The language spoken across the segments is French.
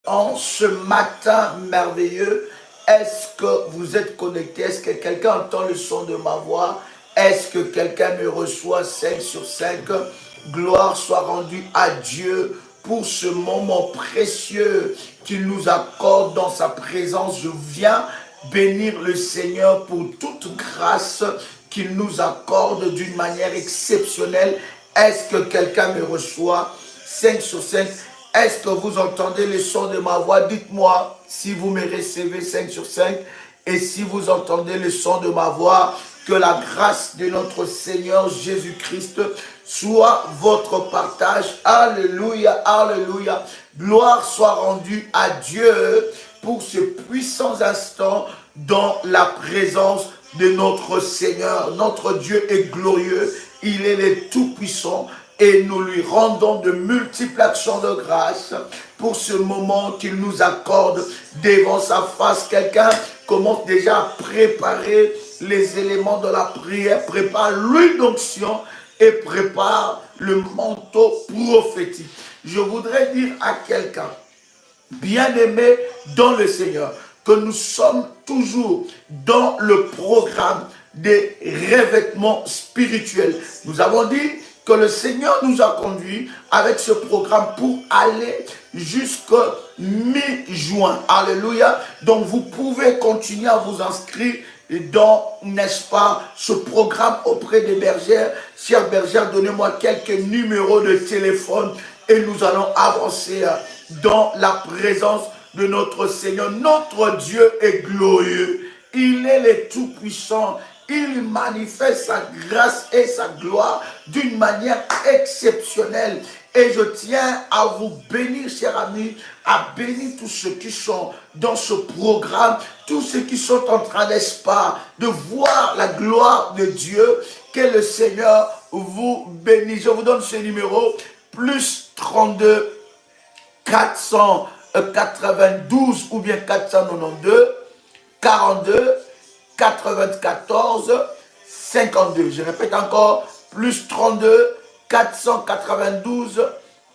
En ce matin merveilleux, est-ce que vous êtes connecté? Est-ce que quelqu'un entend le son de ma voix? Est-ce que quelqu'un me reçoit 5 sur 5? Gloire soit rendue à Dieu pour ce moment précieux qu'il nous accorde dans sa présence. Je viens bénir le Seigneur pour toute grâce qu'il nous accorde d'une manière exceptionnelle. Est-ce que quelqu'un me reçoit 5 sur 5? Est-ce que vous entendez le son de ma voix? Dites-moi si vous me recevez 5 sur 5. Et si vous entendez le son de ma voix, que la grâce de notre Seigneur Jésus-Christ soit votre partage. Alléluia, alléluia. Gloire soit rendue à Dieu pour ce puissant instant dans la présence de notre Seigneur. Notre Dieu est glorieux, il est le Tout-Puissant. Et nous lui rendons de multiples actions de grâce pour ce moment qu'il nous accorde devant sa face. Quelqu'un commence déjà à préparer les éléments de la prière, prépare l'huile d'onction et prépare le manteau prophétique. Je voudrais dire à quelqu'un, bien-aimé dans le Seigneur, que nous sommes toujours dans le programme des revêtements spirituels. Nous avons dit que le Seigneur nous a conduits avec ce programme pour aller jusqu'à mi-juin. Alléluia. Donc vous pouvez continuer à vous inscrire dans, n'est-ce pas, ce programme auprès des bergères. Chers bergères, donnez-moi quelques numéros de téléphone et nous allons avancer dans la présence de notre Seigneur. Notre Dieu est glorieux. Il est le Tout-Puissant. Il manifeste sa grâce et sa gloire d'une manière exceptionnelle. Et je tiens à vous bénir, chers amis, à bénir tous ceux qui sont dans ce programme, tous ceux qui sont en train, n'est-ce pas, de voir la gloire de Dieu. Que le Seigneur vous bénisse. Je vous donne ce numéro, plus 32 492 ou bien 492 42 94 52. Je répète encore, plus 32 492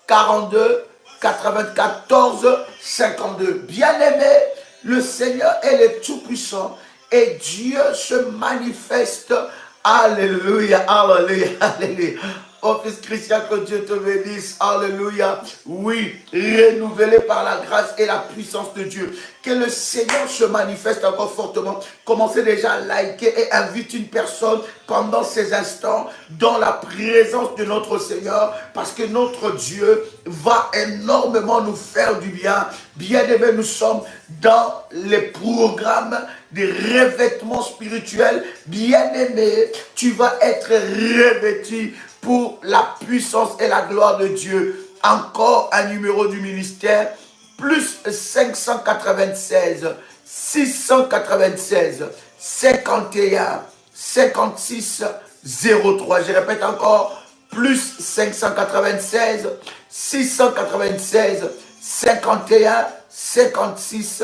42 94 52. Bien-aimé, le Seigneur est le Tout-Puissant et Dieu se manifeste. Alléluia, alléluia, alléluia. Oh fils Christian, que Dieu te bénisse. Alléluia. Oui, renouvelé par la grâce et la puissance de Dieu. Que le Seigneur se manifeste encore fortement. Commencez déjà à liker et invite une personne pendant ces instants dans la présence de notre Seigneur. Parce que notre Dieu va énormément nous faire du bien. Bien-aimés, nous sommes dans les programmes des revêtements spirituels. Bien-aimé, tu vas être revêtu pour la puissance et la gloire de Dieu. Encore un numéro du ministère, plus 596 696 51 56 03. Je répète encore, plus 596 696 51 56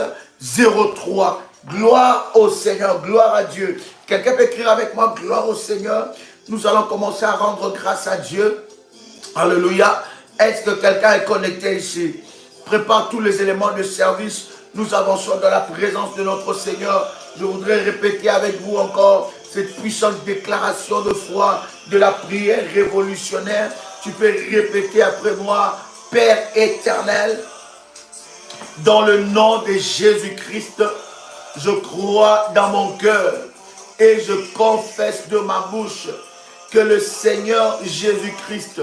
03. Gloire au Seigneur, gloire à Dieu. Quelqu'un peut écrire avec moi, gloire au Seigneur. Nous allons commencer à rendre grâce à Dieu. Alléluia. Est-ce que quelqu'un est connecté ici? Prépare tous les éléments de service. Nous avançons dans la présence de notre Seigneur. Je voudrais répéter avec vous encore cette puissante déclaration de foi de la prière révolutionnaire. Tu peux répéter après moi. Père éternel, dans le nom de Jésus-Christ, je crois dans mon cœur et je confesse de ma bouche que le Seigneur Jésus-Christ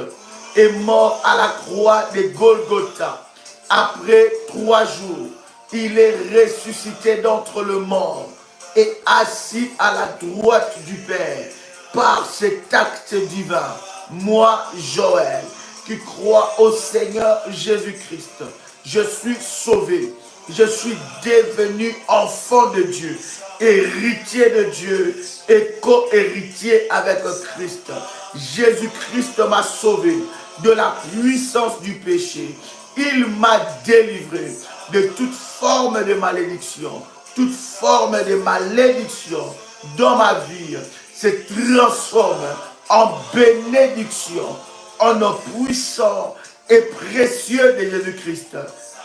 est mort à la croix de Golgotha. Après 3 jours, il est ressuscité d'entre les morts et assis à la droite du Père. Par cet acte divin, moi, Joël, qui crois au Seigneur Jésus-Christ, je suis sauvé. Je suis devenu enfant de Dieu, héritier de Dieu et co-héritier avec Christ. Jésus-Christ m'a sauvé de la puissance du péché. Il m'a délivré de toute forme de malédiction. Toute forme de malédiction dans ma vie se transforme en bénédiction, en nom puissant et précieux de Jésus-Christ.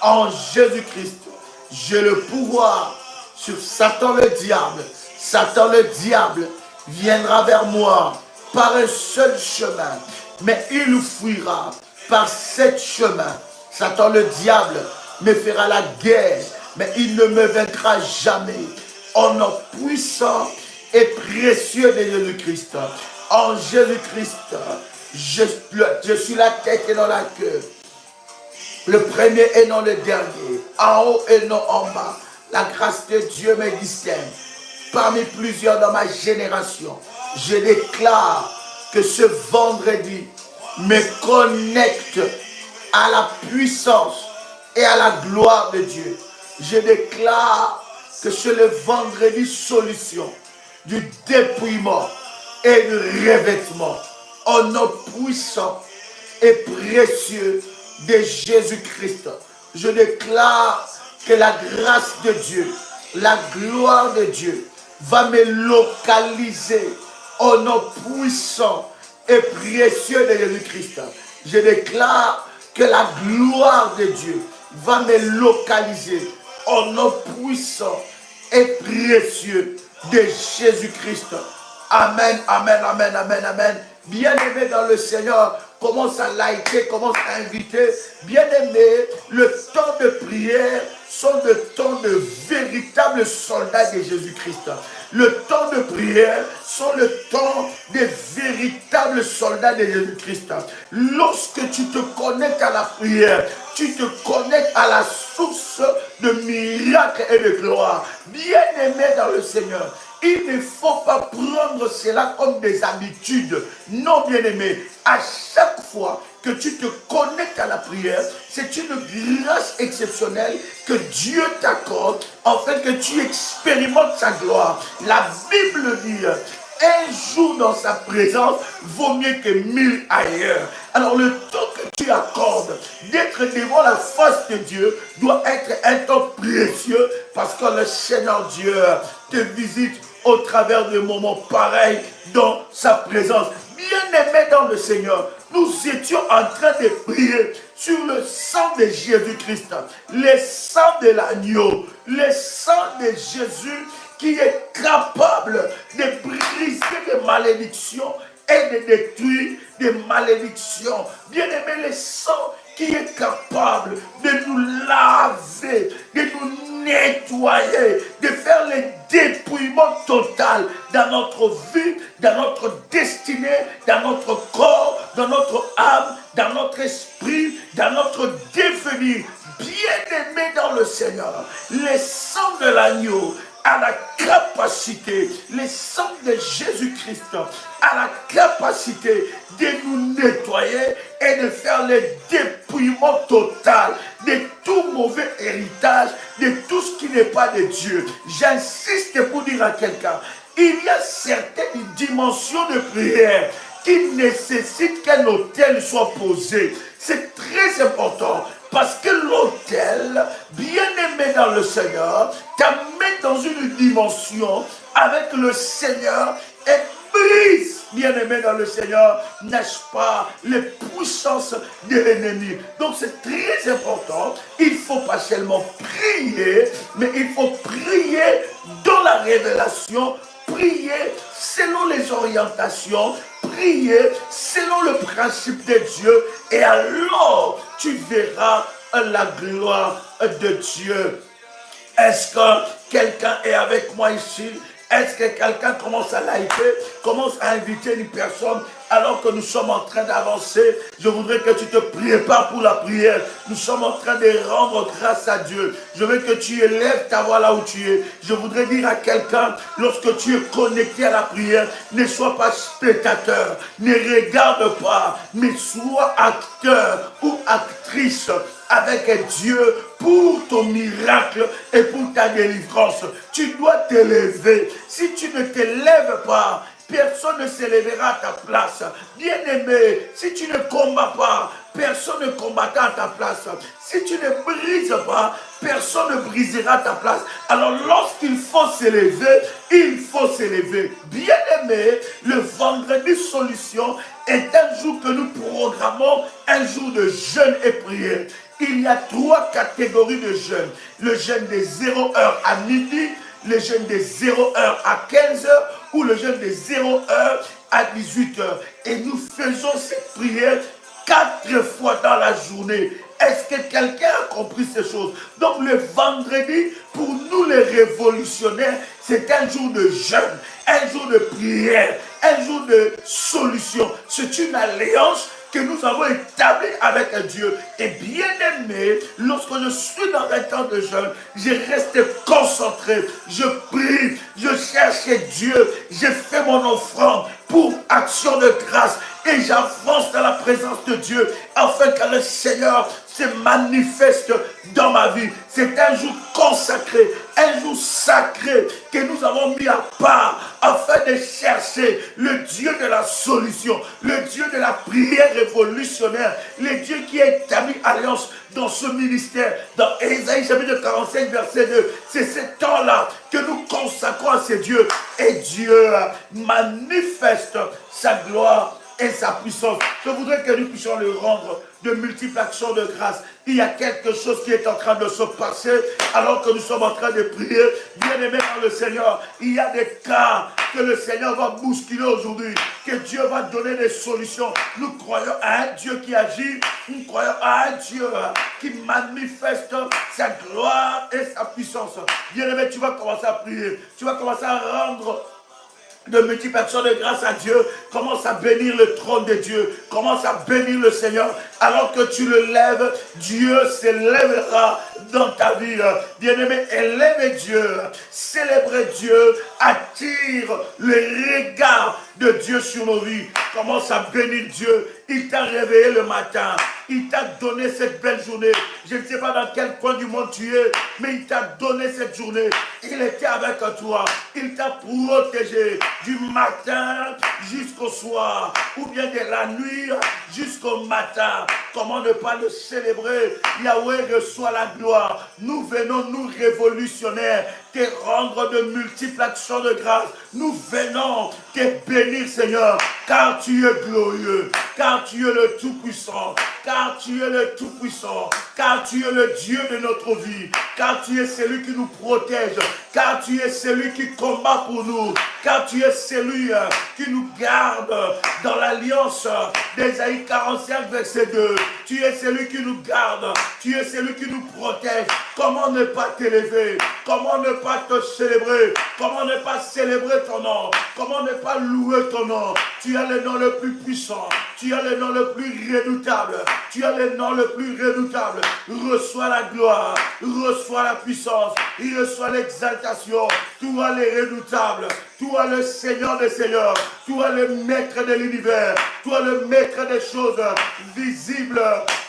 En Jésus-Christ, j'ai le pouvoir sur Satan le diable. Satan le diable viendra vers moi par un seul chemin, mais il fuira par 7 chemins. Satan le diable me fera la guerre, mais il ne me vaincra jamais. Au nom puissant et précieux de Jésus-Christ. En Jésus-Christ, je suis la tête et non la queue. Le premier et non le dernier. En haut et non en bas. La grâce de Dieu me distingue. Parmi plusieurs dans ma génération, je déclare que ce vendredi me connecte à la puissance et à la gloire de Dieu. Je déclare que c'est le vendredi solution du dépouillement et du revêtement au nom puissant et précieux de Jésus-Christ. Je déclare que la grâce de Dieu, la gloire de Dieu va me localiser au nom puissant et précieux de Jésus-Christ. Je déclare que la gloire de Dieu va me localiser au nom puissant et précieux de Jésus-Christ. Amen, amen, amen, amen, amen. Bien-aimé dans le Seigneur, commence à liker, commence à inviter. Bien-aimé, le temps de prière sont de temps de véritables soldats de Jésus-Christ. Le temps de prière sont le temps des véritables soldats de Jésus-Christ. Lorsque tu te connectes à la prière, tu te connectes à la source de miracles et de gloire. Bien-aimé dans le Seigneur, il ne faut pas prendre cela comme des habitudes. Non, bien-aimé, à chaque fois que tu te connectes à la prière, c'est une grâce exceptionnelle que Dieu t'accorde, afin que tu expérimentes sa gloire. La Bible dit, un jour dans sa présence vaut mieux que 1000 ailleurs. Alors le temps que tu accordes d'être devant la face de Dieu doit être un temps précieux, parce que le Seigneur Dieu te visite au travers de moments pareils dans sa présence. Bien-aimés dans le Seigneur, nous étions en train de prier sur le sang de Jésus-Christ, le sang de l'agneau, le sang de Jésus qui est capable de briser des malédictions et de détruire des malédictions. Bien-aimé, le sang qui est capable de nous laver, de nous nettoyer, de faire le dépouillement total dans notre vie, dans notre destinée, dans notre corps, dans notre âme, dans notre esprit, dans notre devenir. Bien-aimé dans le Seigneur, le sang de l'agneau a la capacité, le sang de Jésus-Christ a la capacité de nous nettoyer et de faire le dépouillement total de tout mauvais héritage, de tout ce qui n'est pas de Dieu. J'insiste pour dire à quelqu'un, il y a certaines dimensions de prière qui nécessitent qu'un autel soit posé. C'est très important. Parce que l'autel, bien-aimé dans le Seigneur, t'amène dans une dimension avec le Seigneur et brise, bien-aimé dans le Seigneur, n'est-ce pas, les puissances de l'ennemi. Donc c'est très important. Il ne faut pas seulement prier, mais il faut prier dans la révélation, prier selon les orientations, prier selon le principe de Dieu, et alors tu verras la gloire de Dieu. Est-ce que quelqu'un est avec moi ici? Est-ce que quelqu'un commence à liker, commence à inviter une personne alors que nous sommes en train d'avancer? Je voudrais que tu te prépares pour la prière. Nous sommes en train de rendre grâce à Dieu. Je veux que tu élèves ta voix là où tu es. Je voudrais dire à quelqu'un, lorsque tu es connecté à la prière, ne sois pas spectateur, ne regarde pas, mais sois acteur ou actrice avec Dieu pour ton miracle et pour ta délivrance. Tu dois t'élever. Si tu ne t'élèves pas, personne ne s'élèvera à ta place. Bien-aimé, si tu ne combats pas, personne ne combattra à ta place. Si tu ne brises pas, personne ne brisera ta place. Alors lorsqu'il faut s'élever, il faut s'élever. Bien-aimé, le vendredi solution est un jour que nous programmons, un jour de jeûne et prière. Il y a 3 catégories de jeûne. Le jeûne des 0 heure à midi, le jeûne des 0 heure à 15 heures ou le jeûne des 0 heure à 18 heures. Et nous faisons cette prière 4 fois dans la journée. Est-ce que quelqu'un a compris ces choses? Donc le vendredi, pour nous les révolutionnaires, c'est un jour de jeûne, un jour de prière, un jour de solution. C'est une alliance que nous avons établi avec Dieu. Et bien aimé, lorsque je suis dans un temps de jeûne, je reste concentré, je prie, je cherche Dieu, je fais mon offrande pour action de grâce et j'avance dans la présence de Dieu afin que le Seigneur se manifeste dans ma vie. C'est un jour consacré, un jour sacré que nous avons mis à part afin de chercher le Dieu de la solution, le Dieu de la prière révolutionnaire, le Dieu qui a établi alliance dans ce ministère. Dans Ésaïe chapitre 45 verset 2, c'est ce temps-là que nous consacrons à ces dieux et Dieu manifeste sa gloire et sa puissance. Je voudrais que nous puissions le rendre de multiples actions de grâce. Il y a quelque chose qui est en train de se passer alors que nous sommes en train de prier. Bien-aimés par le Seigneur, il y a des cas que le Seigneur va bousculer aujourd'hui, que Dieu va donner des solutions. Nous croyons à un Dieu qui agit, nous croyons à un Dieu qui manifeste sa gloire et sa puissance. Bien-aimé, tu vas commencer à prier, tu vas commencer à rendre de multiples actions de grâce à Dieu. Commence à bénir le trône de Dieu. Commence à bénir le Seigneur. Alors que tu le lèves, Dieu s'élèvera dans ta vie. Bien-aimé, élève Dieu. Célébrer Dieu. Attire le regard de Dieu sur nos vies. Commence à bénir Dieu. Il t'a réveillé le matin. Il t'a donné cette belle journée. Je ne sais pas dans quel coin du monde tu es, mais il t'a donné cette journée. Il était avec toi. Il t'a protégé du matin jusqu'au soir, ou bien de la nuit jusqu'au matin. Comment ne pas le célébrer? Yahweh reçoit la gloire. Nous venons, nous révolutionnaires, te rendre de multiples actions de grâce. Nous venons te bénir, Seigneur, car tu es glorieux, car tu es le Tout-Puissant, car tu es le Tout-Puissant, car tu es le Dieu de notre vie, car tu es celui qui nous protège, car tu es celui qui combat pour nous, car tu es celui qui nous garde dans l'alliance d'Ésaïe 45 verset 2. Tu es celui qui nous garde, tu es celui qui nous protège. Comment ne pas t'élever? Comment ne pas te célébrer? Comment ne pas célébrer ton nom? Comment ne pas louer ton nom? Tu as le nom le plus puissant, tu as le nom le plus redoutable, tu as le nom le plus redoutable. Reçois la gloire, reçois la puissance, il reçoit l'exaltation. Toi le redoutable, toi le Seigneur des Seigneurs, toi le maître de l'univers, toi le maître des choses visibles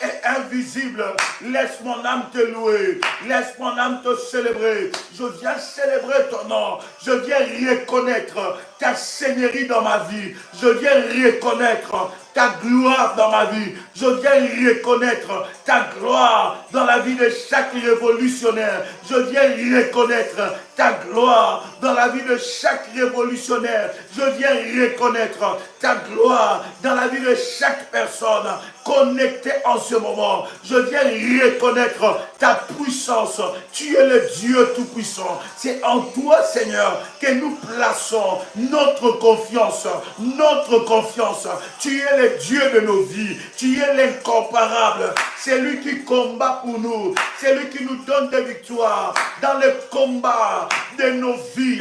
et invisibles. Laisse mon âme te louer, laisse mon âme te célébrer. Je viens célébrer ton nom, je viens reconnaître ta seigneurie dans ma vie, je viens reconnaître ta gloire dans ma vie, je viens reconnaître ta gloire dans la vie de chaque révolutionnaire, je viens reconnaître ta gloire dans la vie de chaque révolutionnaire, je viens reconnaître ta gloire dans la vie de chaque personne connectée en ce moment, je viens reconnaître ta puissance. Tu es le Dieu Tout-Puissant, c'est en toi, Seigneur, que nous plaçons notre confiance, notre confiance. Tu es le Dieu de nos vies, tu es l'incomparable, c'est lui qui combat pour nous, c'est lui qui nous donne des victoires dans le combat de nos vies,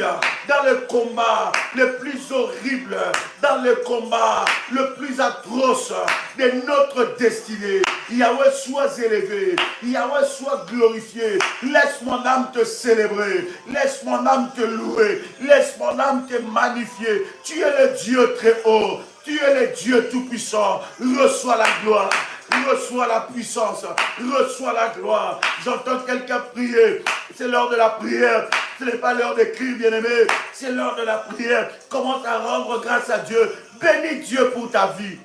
dans le combat le plus horrible, dans le combat le plus atroce de notre destinée. Yahweh, sois élevé, Yahweh, sois glorifié. Laisse mon âme te célébrer, laisse mon âme te louer, laisse mon âme te magnifier. Tu es le Dieu très haut, tu es le Dieu tout-puissant. Reçois la gloire, reçois la puissance, reçois la gloire. J'entends quelqu'un prier, c'est l'heure de la prière. Ce n'est pas l'heure d'écrire, bien-aimé, c'est l'heure de la prière. Commence à rendre grâce à Dieu. Bénis Dieu pour ta vie.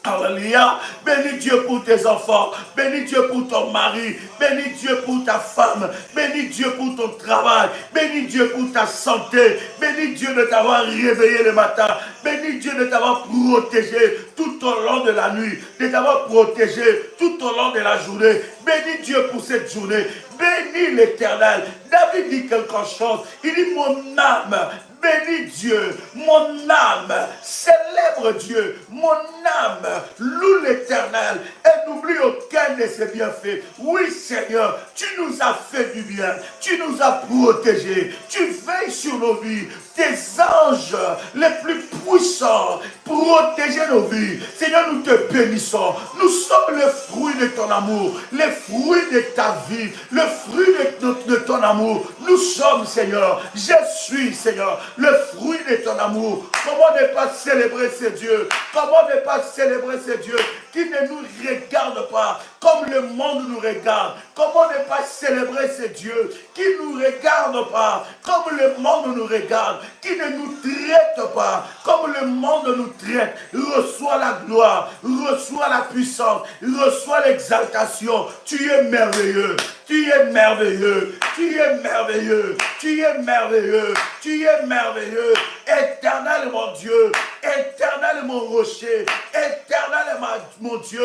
Alléluia. Bénis Dieu pour tes enfants. Bénis Dieu pour ton mari. Bénis Dieu pour ta femme. Bénis Dieu pour ton travail. Bénis Dieu pour ta santé. Bénis Dieu de t'avoir réveillé le matin. Bénis Dieu de t'avoir protégé tout au long de la nuit. De t'avoir protégé tout au long de la journée. Bénis Dieu pour cette journée. Bénis l'Éternel. David dit quelque chose. Il dit mon âme. Bénis Dieu, mon âme, célèbre Dieu, mon âme, loue l'Éternel et n'oublie aucun de ses bienfaits. Oui Seigneur, tu nous as fait du bien, tu nous as protégés, tu veilles sur nos vies. Tes anges les plus puissants protéger nos vies. Seigneur, nous te bénissons. Nous sommes le fruit de ton amour, le fruit de ta vie, le fruit de ton amour. Nous sommes, Seigneur, je suis, Seigneur, le fruit de ton amour. Comment ne pas célébrer ce Dieu? Comment ne pas célébrer ce Dieu qui ne nous regarde pas comme le monde nous regarde? Comment ne pas célébrer ce Dieu qui ne nous regarde pas comme le monde nous regarde, qui ne nous traite pas comme le monde nous traite? Reçois la gloire, reçois la puissance, reçois l'exaltation. Tu es merveilleux, tu es merveilleux, tu es merveilleux, tu es merveilleux, tu es merveilleux. Éternel mon Dieu, éternel mon rocher, éternel mon Dieu,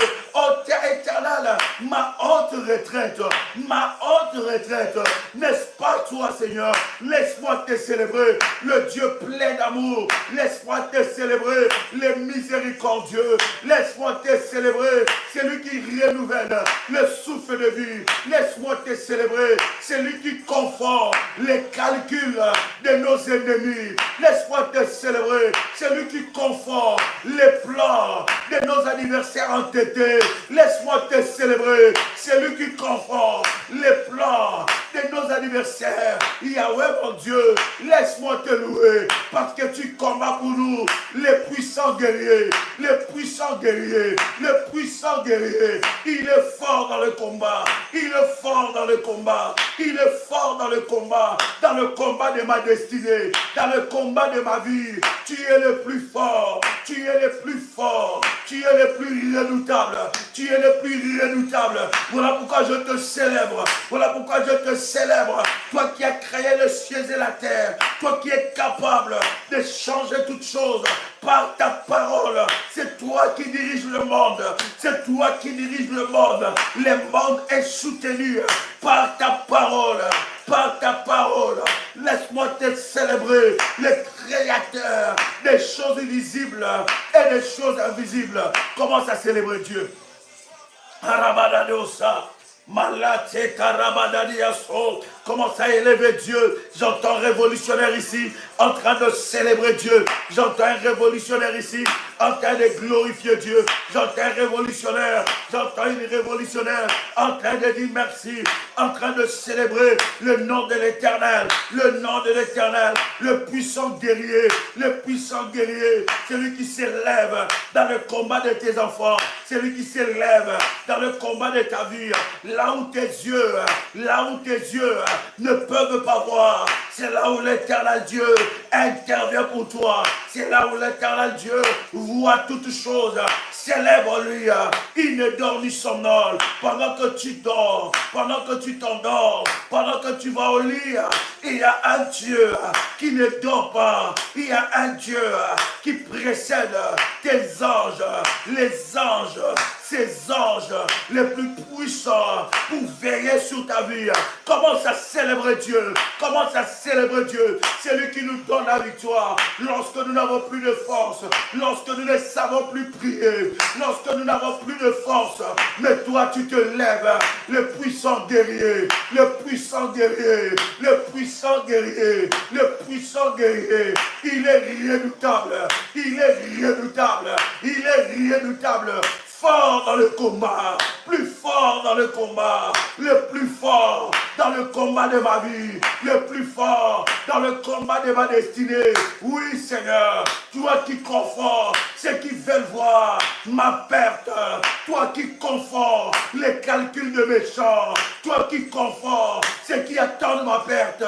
éternel ma haute retraite, n'est-ce pas toi Seigneur? Laisse-moi te célébrer, le Dieu plein d'amour, laisse-moi te célébrer, le miséricordieux, laisse-moi te célébrer, celui qui renouvelle le souffle de vie, laisse-moi te célébrer, celui qui conforte les calculs de nos ennemis, laisse-moi te célébrer, celui qui conforte les plans de nos adversaires entêtés, laisse-moi te célébrer, celui qui conforte les plans de nos adversaires. Yahweh mon Dieu, laisse-moi te louer, parce que tu combats pour nous, les puissants guerriers, les puissants guerriers, les puissants guerriers. Il est fort dans le combat, il est fort dans le combat, il est fort dans le combat de ma destinée, dans le combat de ma vie. Tu es le plus fort, tu es le plus fort, tu es le plus redoutable, tu es le plus redoutable. Voilà pourquoi je te célèbre, voilà pourquoi je te célèbre. Toi qui as créé le ciel et la terre, toi qui es capable de changer toutes choses par ta parole. C'est toi qui diriges le monde, c'est toi qui diriges le monde. Le monde est soutenu par ta parole, par ta parole. Laisse-moi te célébrer, le créateur des choses visibles et des choses invisibles. Commence à célébrer Dieu. Arabadadosa. Malate Karabadadiaso. Commence à élever Dieu. J'entends un révolutionnaire ici en train de célébrer Dieu. J'entends un révolutionnaire ici en train de glorifier Dieu. J'entends un révolutionnaire. J'entends une révolutionnaire en train de dire merci, en train de célébrer le nom de l'Éternel. Le nom de l'Éternel, le puissant guerrier, celui qui s'élève dans le combat de tes enfants, celui qui s'élève dans le combat de ta vie. Là où tes yeux ne peuvent pas voir, c'est là où l'Éternel Dieu intervient pour toi. C'est là où l'Éternel Dieu voit toutes choses. Célèbre-lui. Il ne dort ni somnole. Pendant que tu dors, pendant que tu t'endors, pendant que tu vas au lit, il y a un Dieu qui ne dort pas. Il y a un Dieu qui précède tes anges. Les anges, ces anges les plus puissants pour veiller sur ta vie. Commence à célébrer Dieu. Commence à célébrer Dieu. C'est lui qui nous donne la victoire. Lorsque nous n'avons plus de force, lorsque nous ne savons plus prier, lorsque nous n'avons plus de force, mais toi tu te lèves, le puissant guerrier, le puissant guerrier, le puissant guerrier, le puissant guerrier. Il est redoutable, il est redoutable, il est redoutable. Fort dans le combat, plus fort dans le combat, le plus fort dans le combat de ma vie, le plus fort dans le combat de ma destinée. Oui Seigneur, toi qui confortes ceux qui veulent voir ma perte, toi qui confortes les calculs de méchants, toi qui confortes ceux qui attendent ma perte,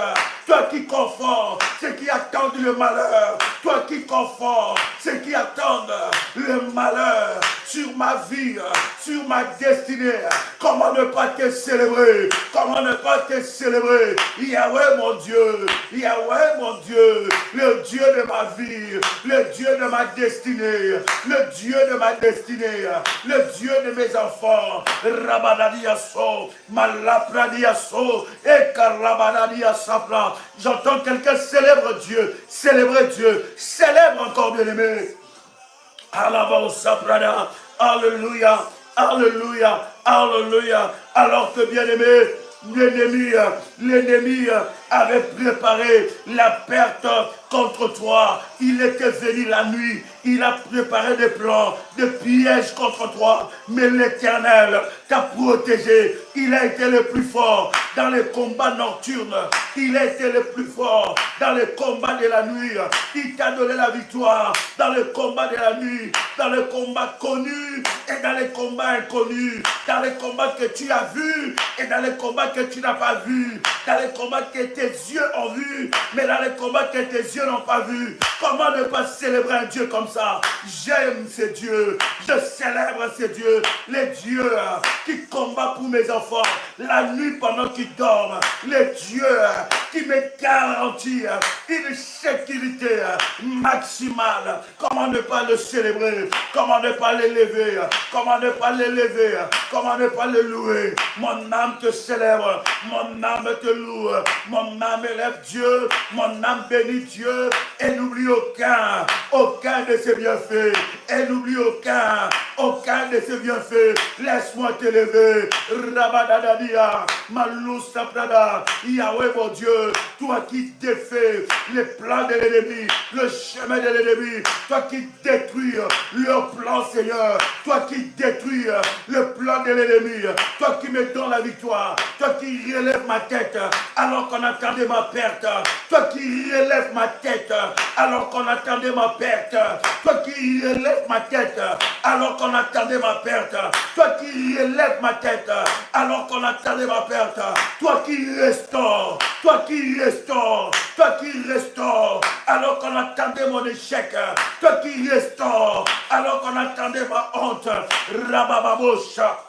toi qui confortes ceux qui attendent le malheur, toi qui confortes ceux qui attendent le malheur, sur ma vie, sur ma destinée. Comment ne pas te célébrer? Comment ne pas te célébrer? Yahweh mon Dieu, Yahweh mon Dieu, le Dieu de ma vie, le Dieu de ma destinée, le Dieu de ma destinée, le Dieu de mes enfants. Rabadadiaso, Malapradiaso, et Karabadadiasapra. J'entends quelqu'un célèbre Dieu, célébrer Dieu, célèbre encore bien-aimé. Alabaosaprada, Alléluia, Alléluia, Alléluia. Alors que bien-aimé, l'ennemi avait préparé la perte contre toi. Il était venu la nuit. Il a préparé des plans, des pièges contre toi. Mais l'Éternel t'a protégé. Il a été le plus fort dans les combats nocturnes. Il a été le plus fort dans les combats de la nuit. Il t'a donné la victoire dans les combats de la nuit, dans les combats connus et dans les combats inconnus, dans les combats que tu as vus et dans les combats que tu n'as pas vus, dans les combats que tes yeux ont vus, mais dans les combats que tes yeux n'ont pas vus. Comment ne pas célébrer un Dieu comme ça? J'aime ces dieux, je célèbre ces dieux, les dieux qui combattent pour mes enfants la nuit pendant qu'ils dorment, les dieux qui me garantissent une sécurité maximale. Comment ne pas le célébrer? Comment ne pas l'élever? Comment ne pas l'élever? Comment ne pas le louer? Mon âme te célèbre, mon âme te loue, mon âme élève Dieu, mon âme bénit Dieu, et n'oublie aucun de ses bienfaits, et n'oublie aucun de ses bienfaits. Laisse-moi t'élever. Rabadadadia, Malousa Prada, Yahweh mon Dieu, toi qui défais les plans de l'ennemi, le chemin de l'ennemi, toi qui détruis leur plan, Seigneur, toi qui détruis le plan de l'ennemi, toi qui me donnes la victoire, toi qui relèves ma tête alors qu'on attendait ma perte, toi qui relèves ma tête alors qu'on attendait ma perte, toi qui relèves ma tête alors qu'on attendait ma perte, toi qui relèves ma tête alors qu'on attendait ma perte, toi qui restaures, toi qui restaures, toi qui restaures alors qu'on attendait mon échec, toi qui restaures alors qu'on attendait ma honte. Rabababosha.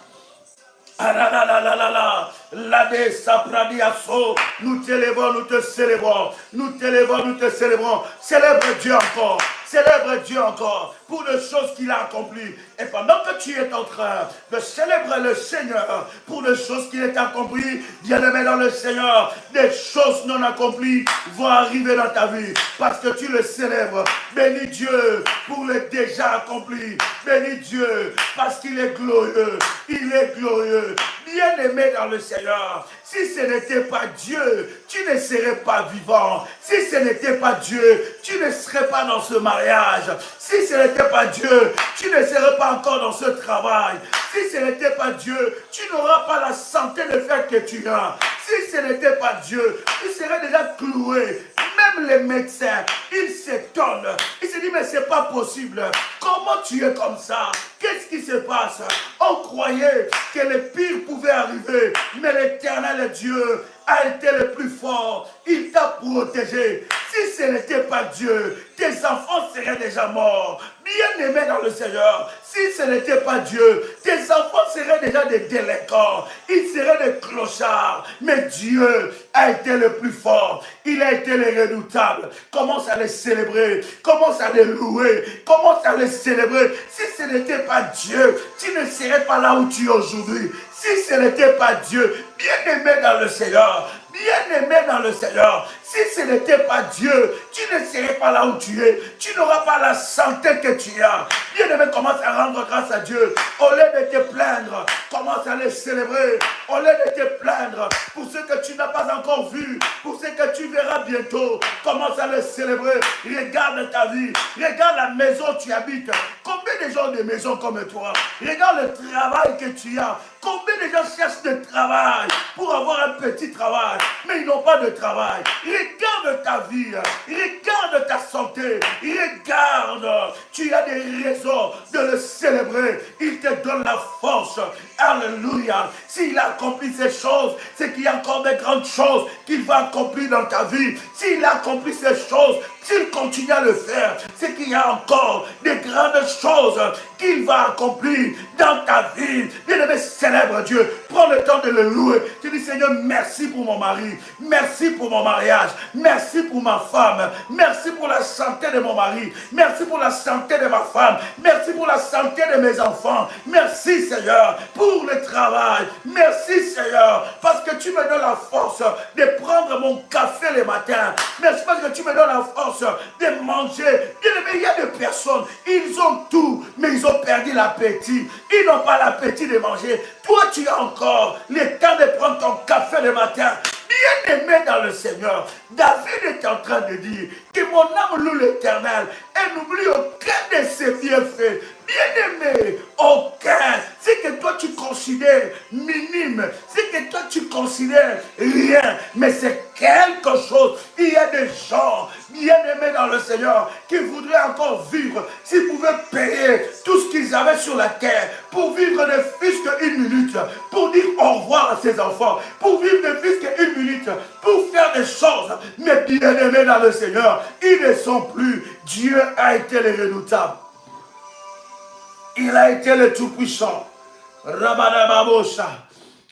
Nous t'élèvons, nous te célébrons, nous t'élèvons, nous te célébrons. Célèbre Dieu encore, célèbre Dieu encore pour les choses qu'il a accomplies. Et pendant que tu es en train de célébrer le Seigneur pour les choses qu'il a accomplies, bien-aimé dans le Seigneur, des choses non accomplies vont arriver dans ta vie parce que tu le célèbres. Bénis Dieu pour les déjà accomplis. Bénis Dieu parce qu'il est glorieux. Il est glorieux. Bien-aimé dans le Seigneur, si ce n'était pas Dieu, tu ne serais pas vivant. Si ce n'était pas Dieu, tu ne serais pas dans ce mariage. Si ce n'était pas Dieu, tu ne serais pas encore dans ce travail. Si ce n'était pas Dieu, tu n'auras pas la santé de faire que tu as. Si ce n'était pas Dieu, tu serais déjà cloué. Même les médecins, ils s'étonnent. Ils se disent, mais c'est pas possible. Comment tu es comme ça? Qu'est-ce qui se passe? On croyait que le pire pouvait arriver. Mais l'Éternel Dieu a été le plus fort. Il t'a protégé. Si ce n'était pas Dieu, tes enfants seraient déjà morts. Bien-aimés dans le Seigneur, si ce n'était pas Dieu, tes enfants seraient déjà des délinquants. Ils seraient des clochards. Mais Dieu a été le plus fort. Il a été le redoutable. Commence à les célébrer. Commence à les louer. Commence à les célébrer. Si ce n'était pas Dieu, tu ne serais pas là où tu es aujourd'hui. Si ce n'était pas Dieu, bien-aimé dans le Seigneur, bien-aimé dans le Seigneur, si ce n'était pas Dieu, tu ne serais pas là où tu es. Tu n'auras pas la santé que tu as. Bien-aimé, commence à rendre grâce à Dieu. Au lieu de te plaindre, commence à les célébrer. Au lieu de te plaindre pour ce que tu n'as pas encore vu, pour ce que tu verras bientôt, commence à les célébrer. Regarde ta vie. Regarde la maison où tu habites. Combien de gens ont des maisons comme toi? Regarde le travail que tu as. Combien de gens cherchent de travail pour avoir un petit travail, mais ils n'ont pas de travail. Regarde ta vie, regarde ta santé, regarde, tu as des raisons de le célébrer. Il te donne la force. Alléluia. S'il a accompli ces choses, c'est qu'il y a encore des grandes choses qu'il va accomplir dans ta vie. S'il a accompli ces choses, s'il continue à le faire, c'est qu'il y a encore des grandes choses qu'il va accomplir dans ta vie. Bien-aimé, célèbre Dieu. Prends le temps de le louer. Tu dis, Seigneur, merci pour mon mari. Merci pour mon mariage. Merci pour ma femme. Merci pour la santé de mon mari. Merci pour la santé de ma femme. Merci pour la santé de mes enfants. Merci, Seigneur, pour le travail. Merci, Seigneur, parce que tu me donnes la force de prendre mon café le matin. Merci parce que tu me donnes la force de manger. Bien-aimé, il y a des personnes, ils ont tout, mais ils ont perdu l'appétit. Ils n'ont pas l'appétit de manger. Toi, tu as encore le temps de prendre ton café le matin. Bien-aimé dans le Seigneur, David est en train de dire que mon âme loue l'Éternel et n'oublie aucun de ses bienfaits. Bien-aimé, aucun. C'est que toi tu considères minime, c'est que toi tu considères rien, mais c'est quelque chose. Il y a des gens bien-aimés dans le Seigneur qui voudraient encore vivre s'ils pouvaient payer tout ce qu'ils avaient sur la terre pour vivre ne fût-ce qu'une minute, pour dire au revoir à ses enfants, pour vivre ne fût-ce qu'une minute, pour faire des choses. Mais bien-aimés dans le Seigneur, ils ne sont plus. Dieu a été le redoutable. Il a été le Tout-Puissant. Rabadababosha.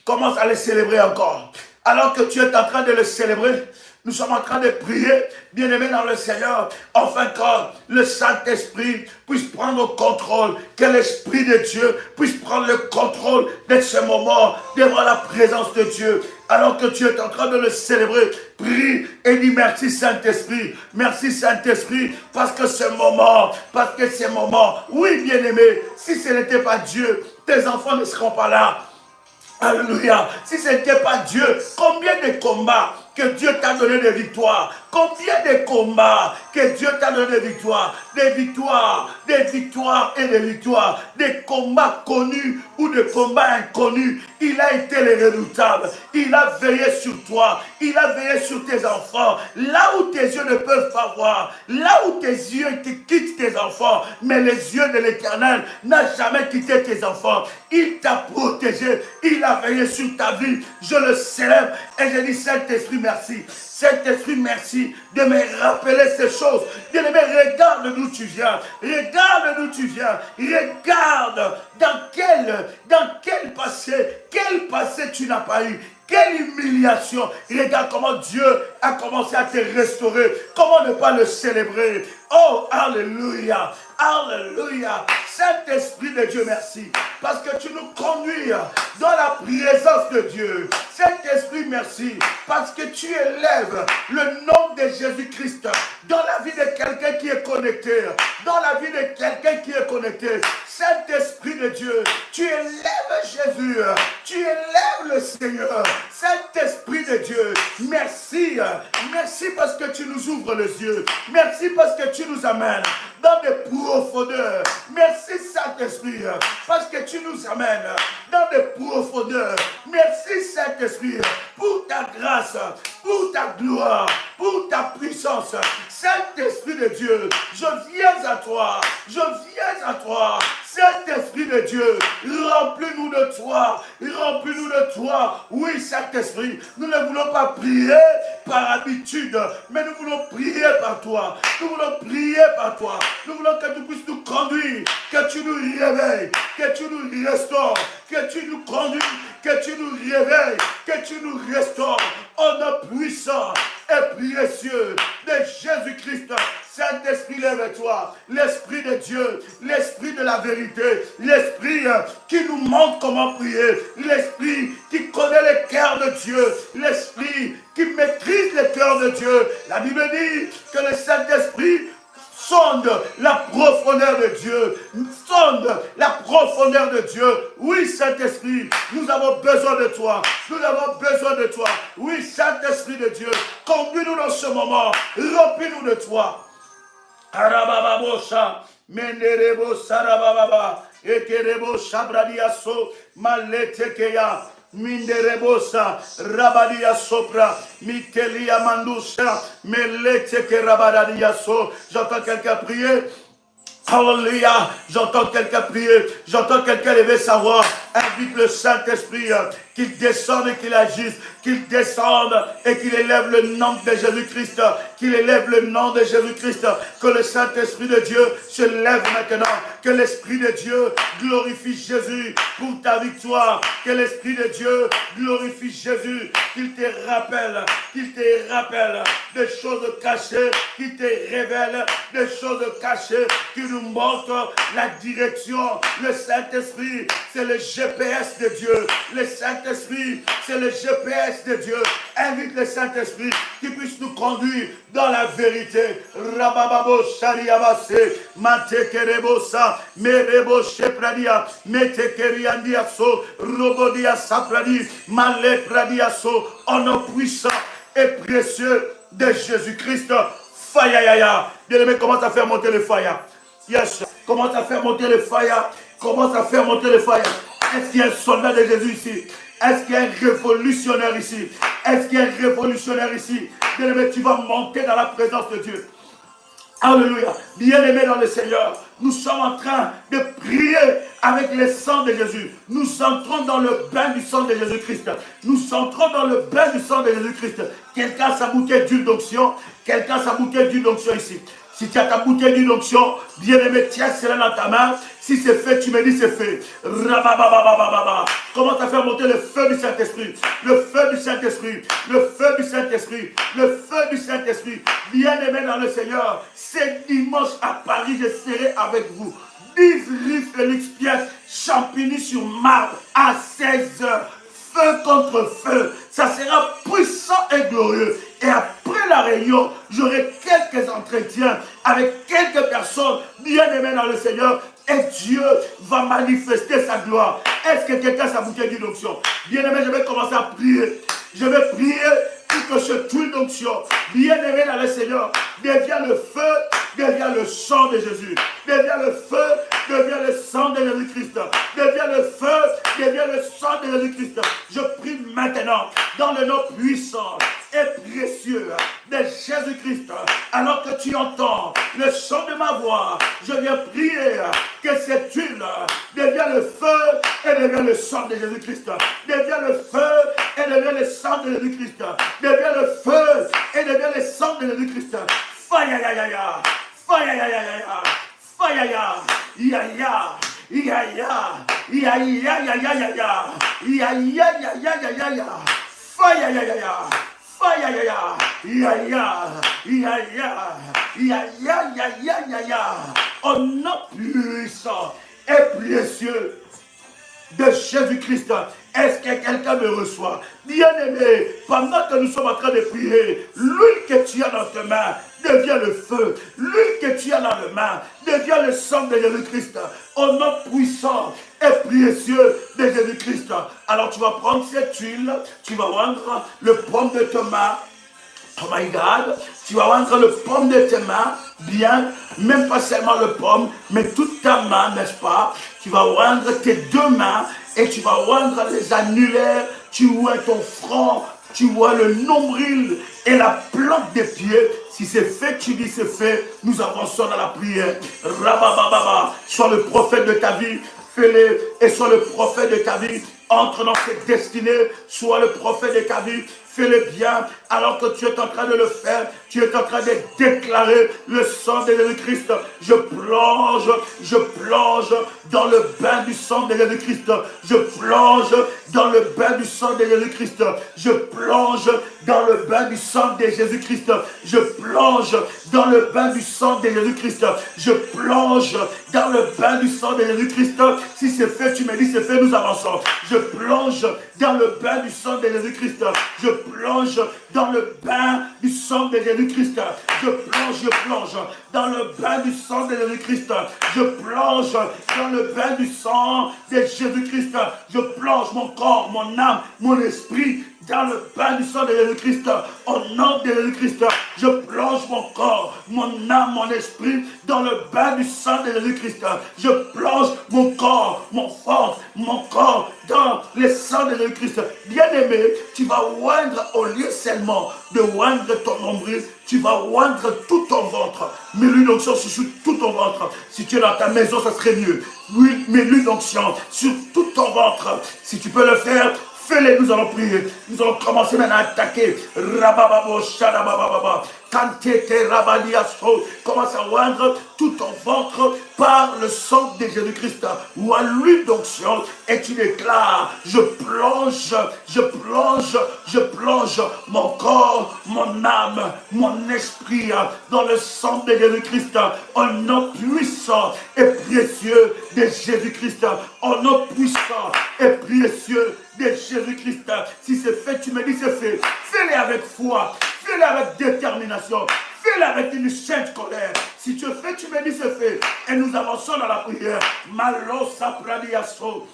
Commence à le célébrer encore. Alors que tu es en train de le célébrer, nous sommes en train de prier, bien-aimés dans le Seigneur, afin que le Saint-Esprit puisse prendre le contrôle, que l'Esprit de Dieu puisse prendre le contrôle de ce moment devant la présence de Dieu. Alors que tu es en train de le célébrer, prie et dis merci Saint-Esprit, parce que ce moment, oui bien-aimé, si ce n'était pas Dieu, tes enfants ne seront pas là. Alléluia. Si ce n'était pas Dieu, combien de combats que Dieu t'a donné de victoires? Combien de combats que Dieu t'a donné de victoires? Des victoires et des victoires. Des combats connus ou des combats inconnus. Il a été le redoutable. Il a veillé sur toi. Il a veillé sur tes enfants. Là où tes yeux ne peuvent pas voir. Là où tes yeux quittent tes enfants. Mais les yeux de l'Éternel n'ont jamais quitté tes enfants. Il t'a protégé. Il a veillé sur ta vie. Je le célèbre et je dis Saint-Esprit, merci. Saint-Esprit, merci de me rappeler ces choses. Bien-aimé, regarde d'où tu viens. Regarde d'où tu viens. Regarde dans quel passé tu n'as pas eu. Quelle humiliation. Regarde comment Dieu a commencé à te restaurer. Comment ne pas le célébrer. Oh, alléluia. Alléluia. Saint-Esprit de Dieu, merci. Parce que tu nous conduis dans la présence de Dieu. Saint-Esprit, merci. Parce que tu élèves le nom de Jésus-Christ dans la vie de quelqu'un qui est connecté. Dans la vie de quelqu'un qui est connecté. Saint-Esprit de Dieu, tu élèves Jésus. Tu élèves le Seigneur. Saint-Esprit de Dieu, merci. Merci parce que tu nous ouvres les yeux. Merci parce que tu nous amènes dans des profondeurs. Merci Saint-Esprit parce que tu nous amènes dans des profondeurs. Merci Saint-Esprit pour ta grâce, pour ta gloire, pour ta puissance. Saint-Esprit de Dieu, je viens à toi. Je viens à toi. Saint-Esprit de Dieu, remplis-nous de toi. Remplis-nous de toi. Oui, Saint-Esprit, nous ne voulons pas prier par habitude, mais nous voulons prier par toi. Nous voulons prier par toi. Nous voulons que tu puisses nous conduire, que tu nous réveilles, que tu nous restaures, que tu nous conduis, que tu nous réveilles, que tu nous restaures. Au nom puissant et précieux de Jésus-Christ. Saint-Esprit, lève-toi. L'Esprit de Dieu, l'Esprit de la vérité, l'Esprit qui nous montre comment prier, l'Esprit qui connaît le cœur de Dieu, l'Esprit qui maîtrise le cœur de Dieu. La Bible dit que le Saint-Esprit sonde la profondeur de Dieu. Sonde la profondeur de Dieu. Oui, Saint-Esprit, nous avons besoin de toi. Nous avons besoin de toi. Oui, Saint-Esprit de Dieu, conduis-nous dans ce moment. Remplis-nous de toi. Arabababosha, Menderebo Sarababa, Ekerebo Shabradiaso, Maletekeya, Minderebosa, Rabadia Sopra, Mitelia Mandusa, Meleteke Rabadiaso. J'entends quelqu'un prier. Alléluia, j'entends quelqu'un prier, j'entends quelqu'un lever sa voix. Invite le Saint-Esprit qu'il descende et qu'il agisse, qu'il descende et qu'il élève le nom de Jésus-Christ, qu'il élève le nom de Jésus-Christ, que le Saint-Esprit de Dieu se lève maintenant, que l'Esprit de Dieu glorifie Jésus pour ta victoire, que l'Esprit de Dieu glorifie Jésus, qu'il te rappelle des choses cachées, qu'il te révèle des choses cachées, qu'il nous montre la direction. Le Saint-Esprit, c'est le GPS de Dieu. Le Saint-Esprit, c'est le GPS de Dieu. Invite le Saint-Esprit qui puisse nous conduire dans la vérité. Rabababo shariabase, matekerebosa, merebo shepradia, metekeriandiaso, robodia sapradi, male pradiaso, au nom puissant et précieux de Jésus-Christ. Faya. Bien-aimé, commence à faire monter le fire. Yes. Commence à faire monter le fire. Commence à faire monter le fire. Est-ce qu'il y a un soldat de Jésus ici? Est-ce qu'il y a un révolutionnaire ici? Est-ce qu'il y a un révolutionnaire ici? Bien-aimé, tu vas monter dans la présence de Dieu. Alléluia. Bien-aimé dans le Seigneur, nous sommes en train de prier avec le sang de Jésus. Nous entrons dans le bain du sang de Jésus-Christ. Nous entrons dans le bain du sang de Jésus-Christ. Quelqu'un a sa bouteille d'huile d'onction. Quelqu'un a sa bouteille d'huile d'onction ici. Si tu as ta bouteille d'huile d'onction, bien-aimé, tiens cela dans ta main. Si c'est fait, tu me dis c'est fait. Rababababababa. Commence à faire monter le feu du Saint-Esprit. Le feu du Saint-Esprit. Le feu du Saint-Esprit. Le feu du Saint-Esprit. Bien-aimé dans le Seigneur, c'est dimanche à Paris, je serai avec vous. 10 rue Félix Pierre, Champigny-sur-Marne, à 16h. Feu contre feu. Ça sera puissant et glorieux. Et après la réunion, j'aurai quelques entretiens avec quelques personnes bien aimées dans le Seigneur. Et Dieu va manifester sa gloire. Est-ce que quelqu'un a sa bouteille d'huile d'onction? Bien aimé, je vais commencer à prier. Je vais prier pour que cette huile d'onction, bien aimé dans le Seigneur, devient le feu, devient le sang de Jésus. Devient le feu, devient le sang de Jésus-Christ. Devient le feu, devient le sang de Jésus-Christ. Je prie maintenant, dans le nom puissant et précieux de Jésus-Christ, alors que tu entends le son de ma voix, je viens prier que cette huile devienne le feu et devienne le sang de Jésus-Christ. Devient le feu et devient le sang de Jésus-Christ. Devient le feu et devient le sang de Jésus-Christ. Faya, faya, faya, au nom puissant et précieux de Jésus-Christ. Est-ce que quelqu'un me reçoit? Bien-aimé, pendant que nous sommes en train de prier, l'huile que tu as dans tes mains devient le feu. L'huile que tu as dans les mains devient le sang de Jésus-Christ. Au nom puissant et précieux de Jésus-Christ. Alors tu vas prendre cette huile, tu vas rendre le paume de tes mains. Oh my God, tu vas rendre le paume de tes mains, bien, même pas seulement le paume, mais toute ta main, n'est-ce pas? Tu vas rendre tes deux mains et tu vas rendre les annulaires, tu vois ton front, tu vois le nombril et la plante des pieds. Si c'est fait, tu dis c'est fait, nous avançons dans la prière. Rabababa, sois le prophète de ta vie, fais-le, et sois le prophète de ta vie, entre dans cette destinée, sois le prophète de ta vie. Fais-le bien, alors que tu es en train de le faire, tu es en train de déclarer le sang de Jésus-Christ. Je plonge dans le bain du sang de Jésus-Christ. Je plonge dans le bain du sang de Jésus-Christ. Je plonge dans le bain du sang de Jésus-Christ. Je plonge dans le bain du sang de Jésus-Christ. Je plonge dans le bain du sang de Jésus-Christ. Si c'est fait, tu me dis c'est fait, nous avançons. Je plonge dans le bain du sang de Jésus-Christ. Je plonge dans le bain du sang de Jésus-Christ. Je plonge dans le bain du sang de Jésus-Christ. Je plonge dans le bain du sang de Jésus-Christ. Je plonge mon corps, mon âme, mon esprit dans le bain du sang de Jésus-Christ. Au nom de Jésus-Christ, je plonge mon corps, mon âme, mon esprit dans le bain du sang de Jésus-Christ. Je plonge mon corps, mon force, mon corps dans le sang de Jésus-Christ. Bien-aimé, tu vas oindre au lieu seulement de oindre ton nombril, tu vas oindre tout ton ventre. Mets l'huile d'onction sur tout ton ventre. Si tu es dans ta maison, ça serait mieux. Mets l'huile d'onction sur tout ton ventre. Si tu peux le faire, Fais-les, nous allons prier. Nous allons commencer maintenant à attaquer. Rabababo, Shadabababa. Kantete, Rabadiaso. Commence à oindre tout ton ventre par le sang de Jésus-Christ ou à l'huile d'onction et tu déclares, je plonge mon corps, mon âme, mon esprit dans le sang de Jésus-Christ, au nom puissant et précieux de Jésus-Christ, au nom puissant et précieux de Jésus-Christ. Si c'est fait, tu me dis c'est fait. Fais-le avec foi, fais-le avec détermination. Fais-le avec une sainte colère. Si tu fais, tu me dis c'est fait. Et nous avançons dans la prière. Malo sapradiaso.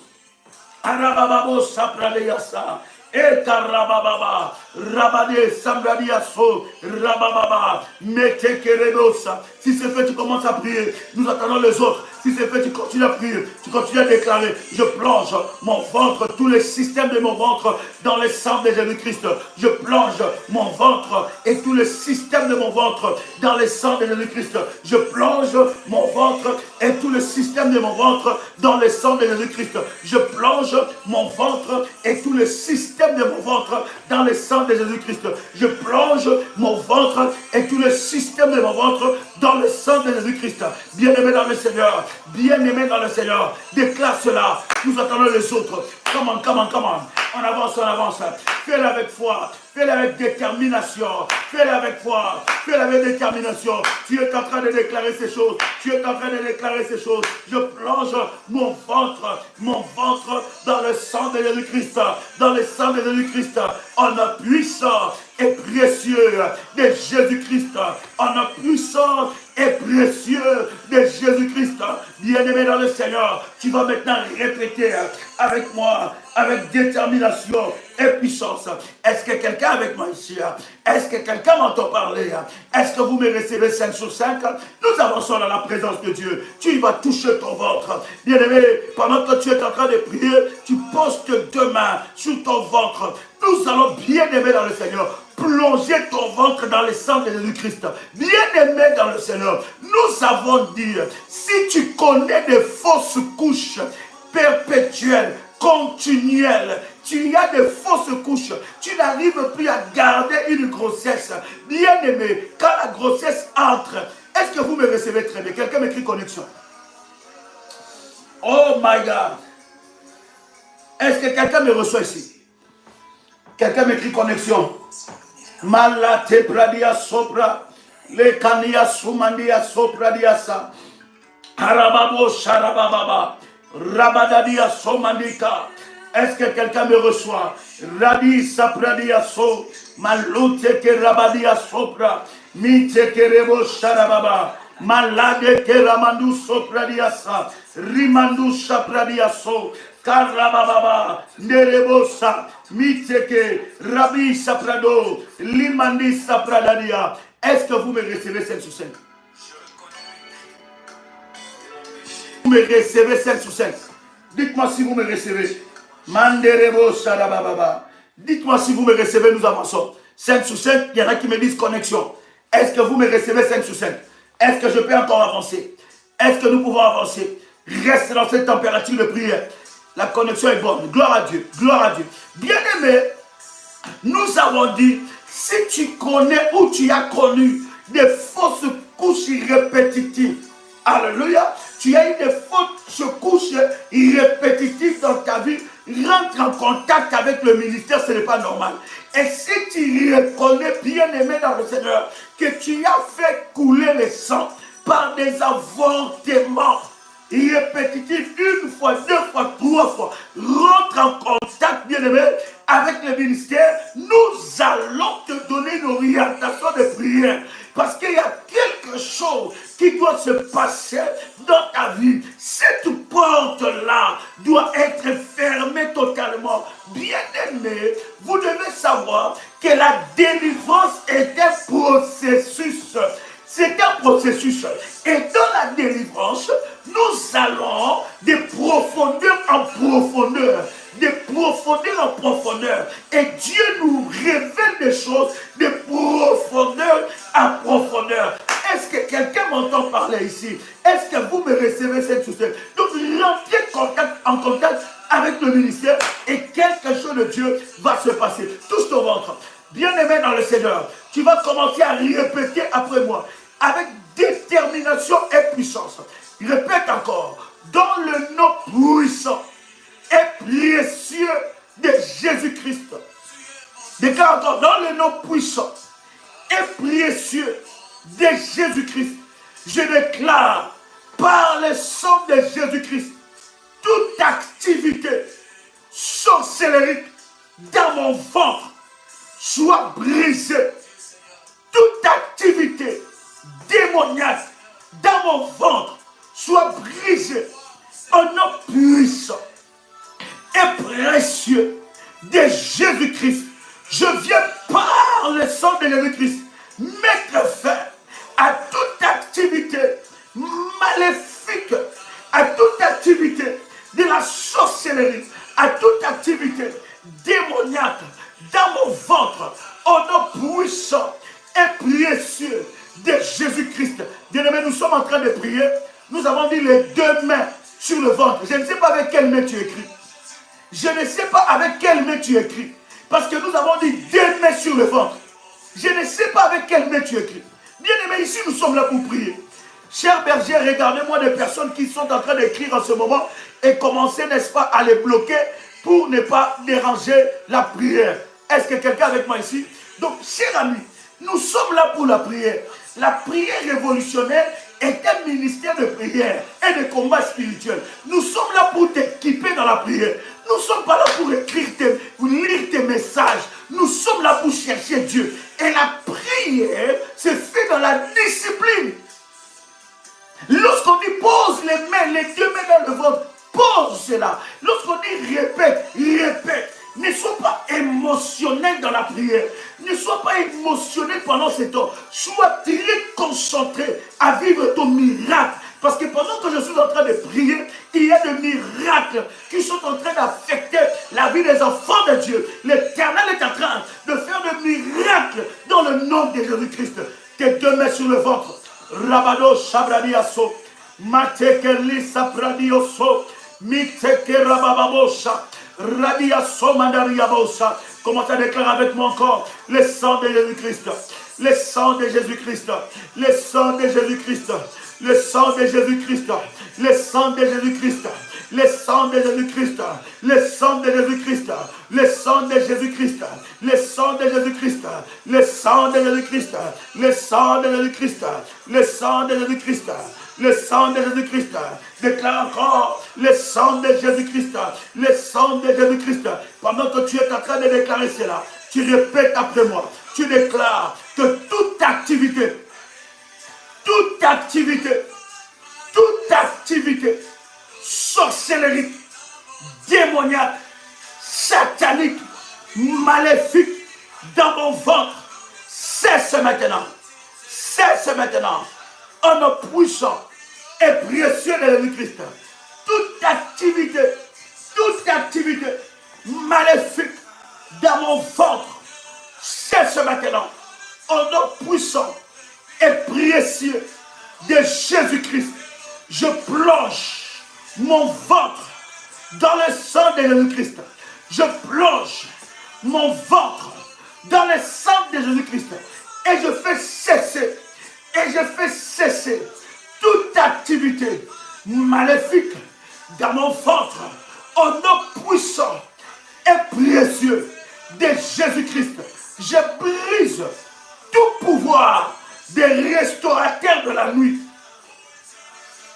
Arabababo sapradiasa. Ekarabababa. Rabade sambradiaso. Rabababa. Metekerebosa. Si c'est fait, tu commences à prier. Nous attendons les autres. Si c'est fait, tu continues à prier, tu continues à déclarer, je plonge mon ventre, tous les systèmes de mon ventre dans le sang de Jésus-Christ. Je plonge mon ventre et tous les systèmes de mon ventre dans le sang de Jésus-Christ. Je plonge mon ventre et tous les systèmes de mon ventre dans le sang de Jésus-Christ. Je plonge mon ventre et tous les systèmes de mon ventre dans le sang de Jésus-Christ. Je plonge mon ventre et tous les systèmes de mon ventre dans le sang de Jésus-Christ. Bien-aimé dans le Seigneur, bien-aimé dans le Seigneur, déclare cela. Nous attendons les autres. Come on. On avance. Fais-le avec foi. Fais-le avec détermination. Fais-le avec foi. Fais-le avec détermination. Tu es en train de déclarer ces choses. Je plonge mon ventre dans le sang de Jésus-Christ. Dans le sang de Jésus-Christ. En un puissant et précieux de Jésus-Christ. En un puissant et précieux de Jésus-Christ. Bien-aimé dans le Seigneur, tu vas maintenant répéter avec moi, avec détermination et puissance. Est-ce que quelqu'un avec moi ici? Est-ce que quelqu'un m'entend parler? Est-ce que vous me recevez 5 sur 5? Nous avançons dans la présence de Dieu. Tu vas toucher ton ventre. Bien-aimé, pendant que tu es en train de prier, tu poses tes deux mains sur ton ventre. Nous allons, bien-aimé dans le Seigneur, plonger ton ventre dans le sang de Jésus-Christ. Bien-aimé dans le Seigneur, nous avons dit, si tu connais des fausses couches perpétuelles, continuelles, tu as des fausses couches, tu n'arrives plus à garder une grossesse. Bien-aimé, quand la grossesse entre, est-ce que vous me recevez très bien? Quelqu'un m'écrit connexion. Oh my God. Est-ce que quelqu'un me reçoit ici? Quelqu'un m'écrit connexion. Malate pradia sopra. Le kania sumandia sopra diasa. Arababo sharababa. Rabadadia somandika. Est-ce que quelqu'un me reçoit? Radi sapradia so. Malute ke rabadia sopra. Mite ke rebo sharababa. Malade ke ramandu sopra diasa. Rimandu sapradia so. Karababa, Nerebosa, Miteke, Rabi Saprado, Limandi Sapradadia. Est-ce que vous me recevez 5 sur 5? Vous me recevez 5 sur 5. Dites-moi si vous me recevez. Manderebo Sarababa. Dites-moi si vous me recevez, nous avançons. 5 sur 5, il y en a qui me disent connexion. Est-ce que vous me recevez 5 sur 5? Est-ce que je peux encore avancer? Est-ce que nous pouvons avancer? Reste dans cette température de prière. La connexion est bonne. Gloire à Dieu. Gloire à Dieu. Bien-aimé, nous avons dit, si tu connais ou tu as connu des fausses couches répétitives, alléluia, tu as eu des fausses couches répétitives dans ta vie, rentre en contact avec le ministère, ce n'est pas normal. Et si tu reconnais, bien-aimé dans le Seigneur, que tu as fait couler le sang par des avortements répétitif, une fois, 2 fois, 3 fois, rentre en contact, bien-aimé, avec le ministère, nous allons te donner une orientation de prière. Parce qu'il y a quelque chose qui doit se passer dans ta vie. Cette porte-là doit être fermée totalement. Bien-aimé, vous devez savoir que la délivrance est un processus. C'est un processus. Et dans la délivrance, nous allons de profondeur en profondeur. De profondeur en profondeur. Et Dieu nous révèle des choses de profondeur en profondeur. Est-ce que quelqu'un m'entend parler ici? Est-ce que vous me recevez cette chose? Donc rentrez en contact avec le ministère et quelque chose l'Esprit de Dieu va se passer. Touche ton ventre. Bien-aimé dans le Seigneur, tu vas commencer à répéter après moi avec détermination et puissance. Répète encore. Dans le nom puissant et précieux de Jésus-Christ. Déclare encore. Dans le nom puissant et précieux de Jésus-Christ. Je déclare par le sang de Jésus-Christ toute activité sorcellerie dans mon ventre soit brisée. Toute activité démoniaque dans mon ventre soit brisée au nom puissant et précieux de Jésus-Christ. Je viens par le sang de Jésus-Christ mettre fin à toute activité maléfique, à toute activité de la sorcellerie, à toute activité démoniaque dans mon ventre, au nom puissant et précieux de Jésus-Christ. Bien-aimé, nous sommes en train de prier. Nous avons dit les deux mains sur le ventre. Je ne sais pas avec quelle main tu écris. Je ne sais pas avec quelle main tu écris. Parce que nous avons dit deux mains sur le ventre. Je ne sais pas avec quelle main tu écris. Bien-aimé, ici nous sommes là pour prier. Chers bergers, regardez-moi des personnes qui sont en train d'écrire en ce moment et commencer, n'est-ce pas, à les bloquer pour ne pas déranger la prière. Est-ce que quelqu'un avec moi ici? Donc, chers amis, nous sommes là pour la prière. La prière révolutionnaire est un ministère de prière et de combat spirituel. Nous sommes là pour t'équiper dans la prière. Nous ne sommes pas là pour écrire pour lire tes messages. Nous sommes là pour chercher Dieu. Et la prière se fait dans la discipline. Lorsqu'on dit pose les mains, les deux mains dans le ventre, pose cela. Lorsqu'on dit répète, répète. Ne sois pas émotionnel dans la prière. Ne sois pas émotionnel pendant ce temps. Sois très concentré à vivre ton miracle. Parce que pendant que je suis en train de prier, il y a des miracles qui sont en train d'affecter la vie des enfants de Dieu. L'Éternel est en train de faire des miracles dans le nom de Jésus-Christ. Tes deux mains sur le ventre. Rabado Shabradiaso. Matekeli Sapradioso. Miteke Rabababosha. Radia Somandariabosa. Commence à déclarer avec moi encore le sang de Jésus-Christ. Le sang de Jésus-Christ. Le sang de Jésus-Christ. Le sang de Jésus-Christ. Le sang de Jésus-Christ. Le sang de Jésus-Christ. Le sang de Jésus-Christ. Le sang de Jésus-Christ. Le sang de Jésus-Christ. Le sang de Jésus-Christ. Le sang de Jésus-Christ. Le sang de Jésus-Christ. Le sang de Jésus-Christ. Déclare encore le sang de Jésus-Christ. Le sang de Jésus-Christ. Pendant que tu es en train de déclarer cela, tu répètes après moi. Tu déclares que toute activité, sorcellerie, démoniaque, satanique, maléfique, dans mon ventre, cesse maintenant. Cesse maintenant. En nom puissant et précieux de Jésus-Christ. Toute activité maléfique dans mon ventre, cesse maintenant. En nom puissant et précieux de Jésus-Christ. Je plonge mon ventre dans le sang de Jésus-Christ. Je plonge mon ventre dans le sang de Jésus-Christ. Et je fais cesser toute activité maléfique dans mon ventre au nom puissant et précieux de Jésus-Christ. Je brise tout pouvoir des restaurateurs de la nuit.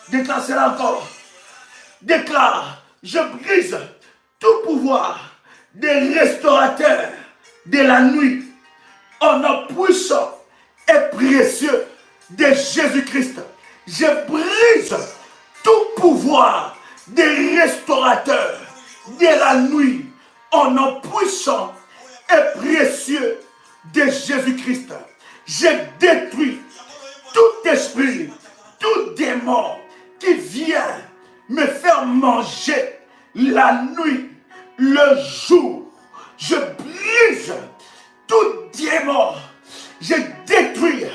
Déclare cela encore. Déclare, je brise tout pouvoir des restaurateurs de la nuit au nom puissant et précieux de Jésus-Christ. Je brise tout pouvoir des restaurateurs de la nuit au nom puissant et précieux de Jésus-Christ. Je détruis tout esprit, tout démon qui vient me faire manger la nuit, le jour. Je brise tout démon. Je détruis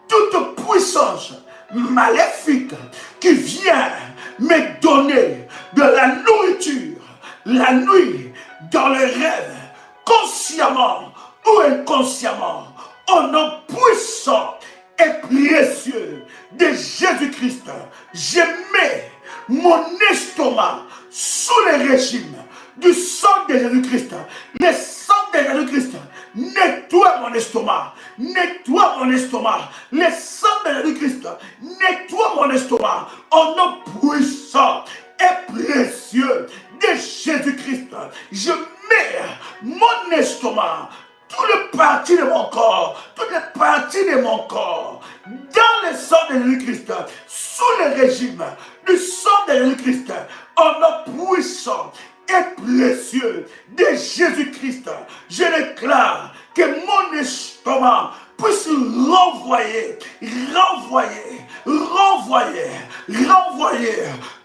toute puissance maléfique qui vient me donner de la nourriture la nuit dans les rêves, consciemment ou inconsciemment, au nom puissant et précieux de Jésus-Christ, je mets mon estomac sous le régime du sang de Jésus-Christ. Le sang de Jésus-Christ nettoie mon estomac, nettoie mon estomac. Le sang de Jésus-Christ nettoie mon estomac au nom puissant et précieux de Jésus-Christ. Je mets mon estomac, toutes les parties de mon corps, toutes les parties de mon corps, dans le sang de Jésus-Christ, sous le régime du sang de Jésus-Christ, au nom puissant et précieux de Jésus-Christ. Je déclare que mon estomac puisse renvoyer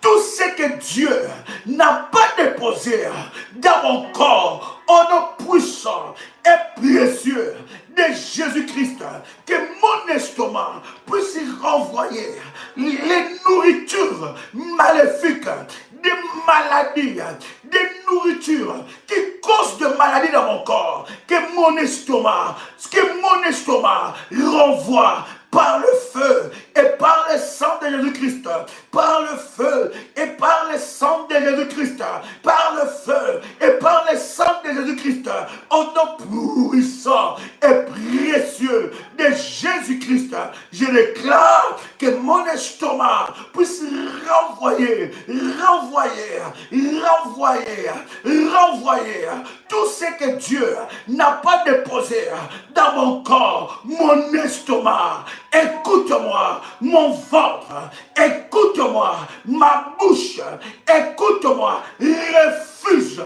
tout ce que Dieu n'a pas déposé dans mon corps, au nom puissant et précieux de Jésus-Christ. Que mon estomac puisse renvoyer les nourritures maléfiques, des maladies, des nourritures qui causent de maladies dans mon corps. Que mon estomac renvoie par le feu et par le sang de Jésus-Christ, par le feu et par le sang de Jésus-Christ, par le feu et par le sang de Jésus-Christ, au nom puissant et précieux de Jésus-Christ. Je déclare que mon estomac puisse renvoyer tout ce que Dieu n'a pas déposé dans mon corps, mon estomac. Écoute-moi, mon ventre, écoute-moi, ma bouche, écoute-moi, refuse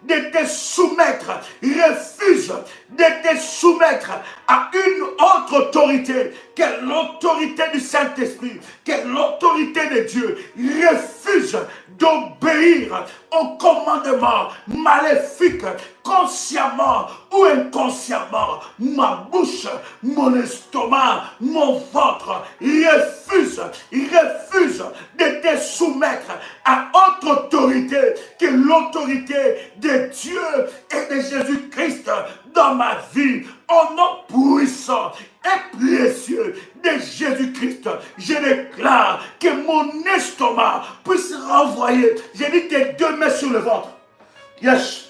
de te soumettre, refuse de te soumettre à une autre autorité que l'autorité du Saint-Esprit, que l'autorité de Dieu. Refuse d'obéir au commandement maléfique, consciemment ou inconsciemment. Ma bouche, mon estomac, mon ventre refuse de te soumettre à autre autorité que l'autorité de Dieu et de Jésus-Christ dans ma vie. Au nom puissant et précieux de Jésus-Christ, je déclare que mon estomac puisse renvoyer. J'ai dit tes deux mains sur le ventre. Yes.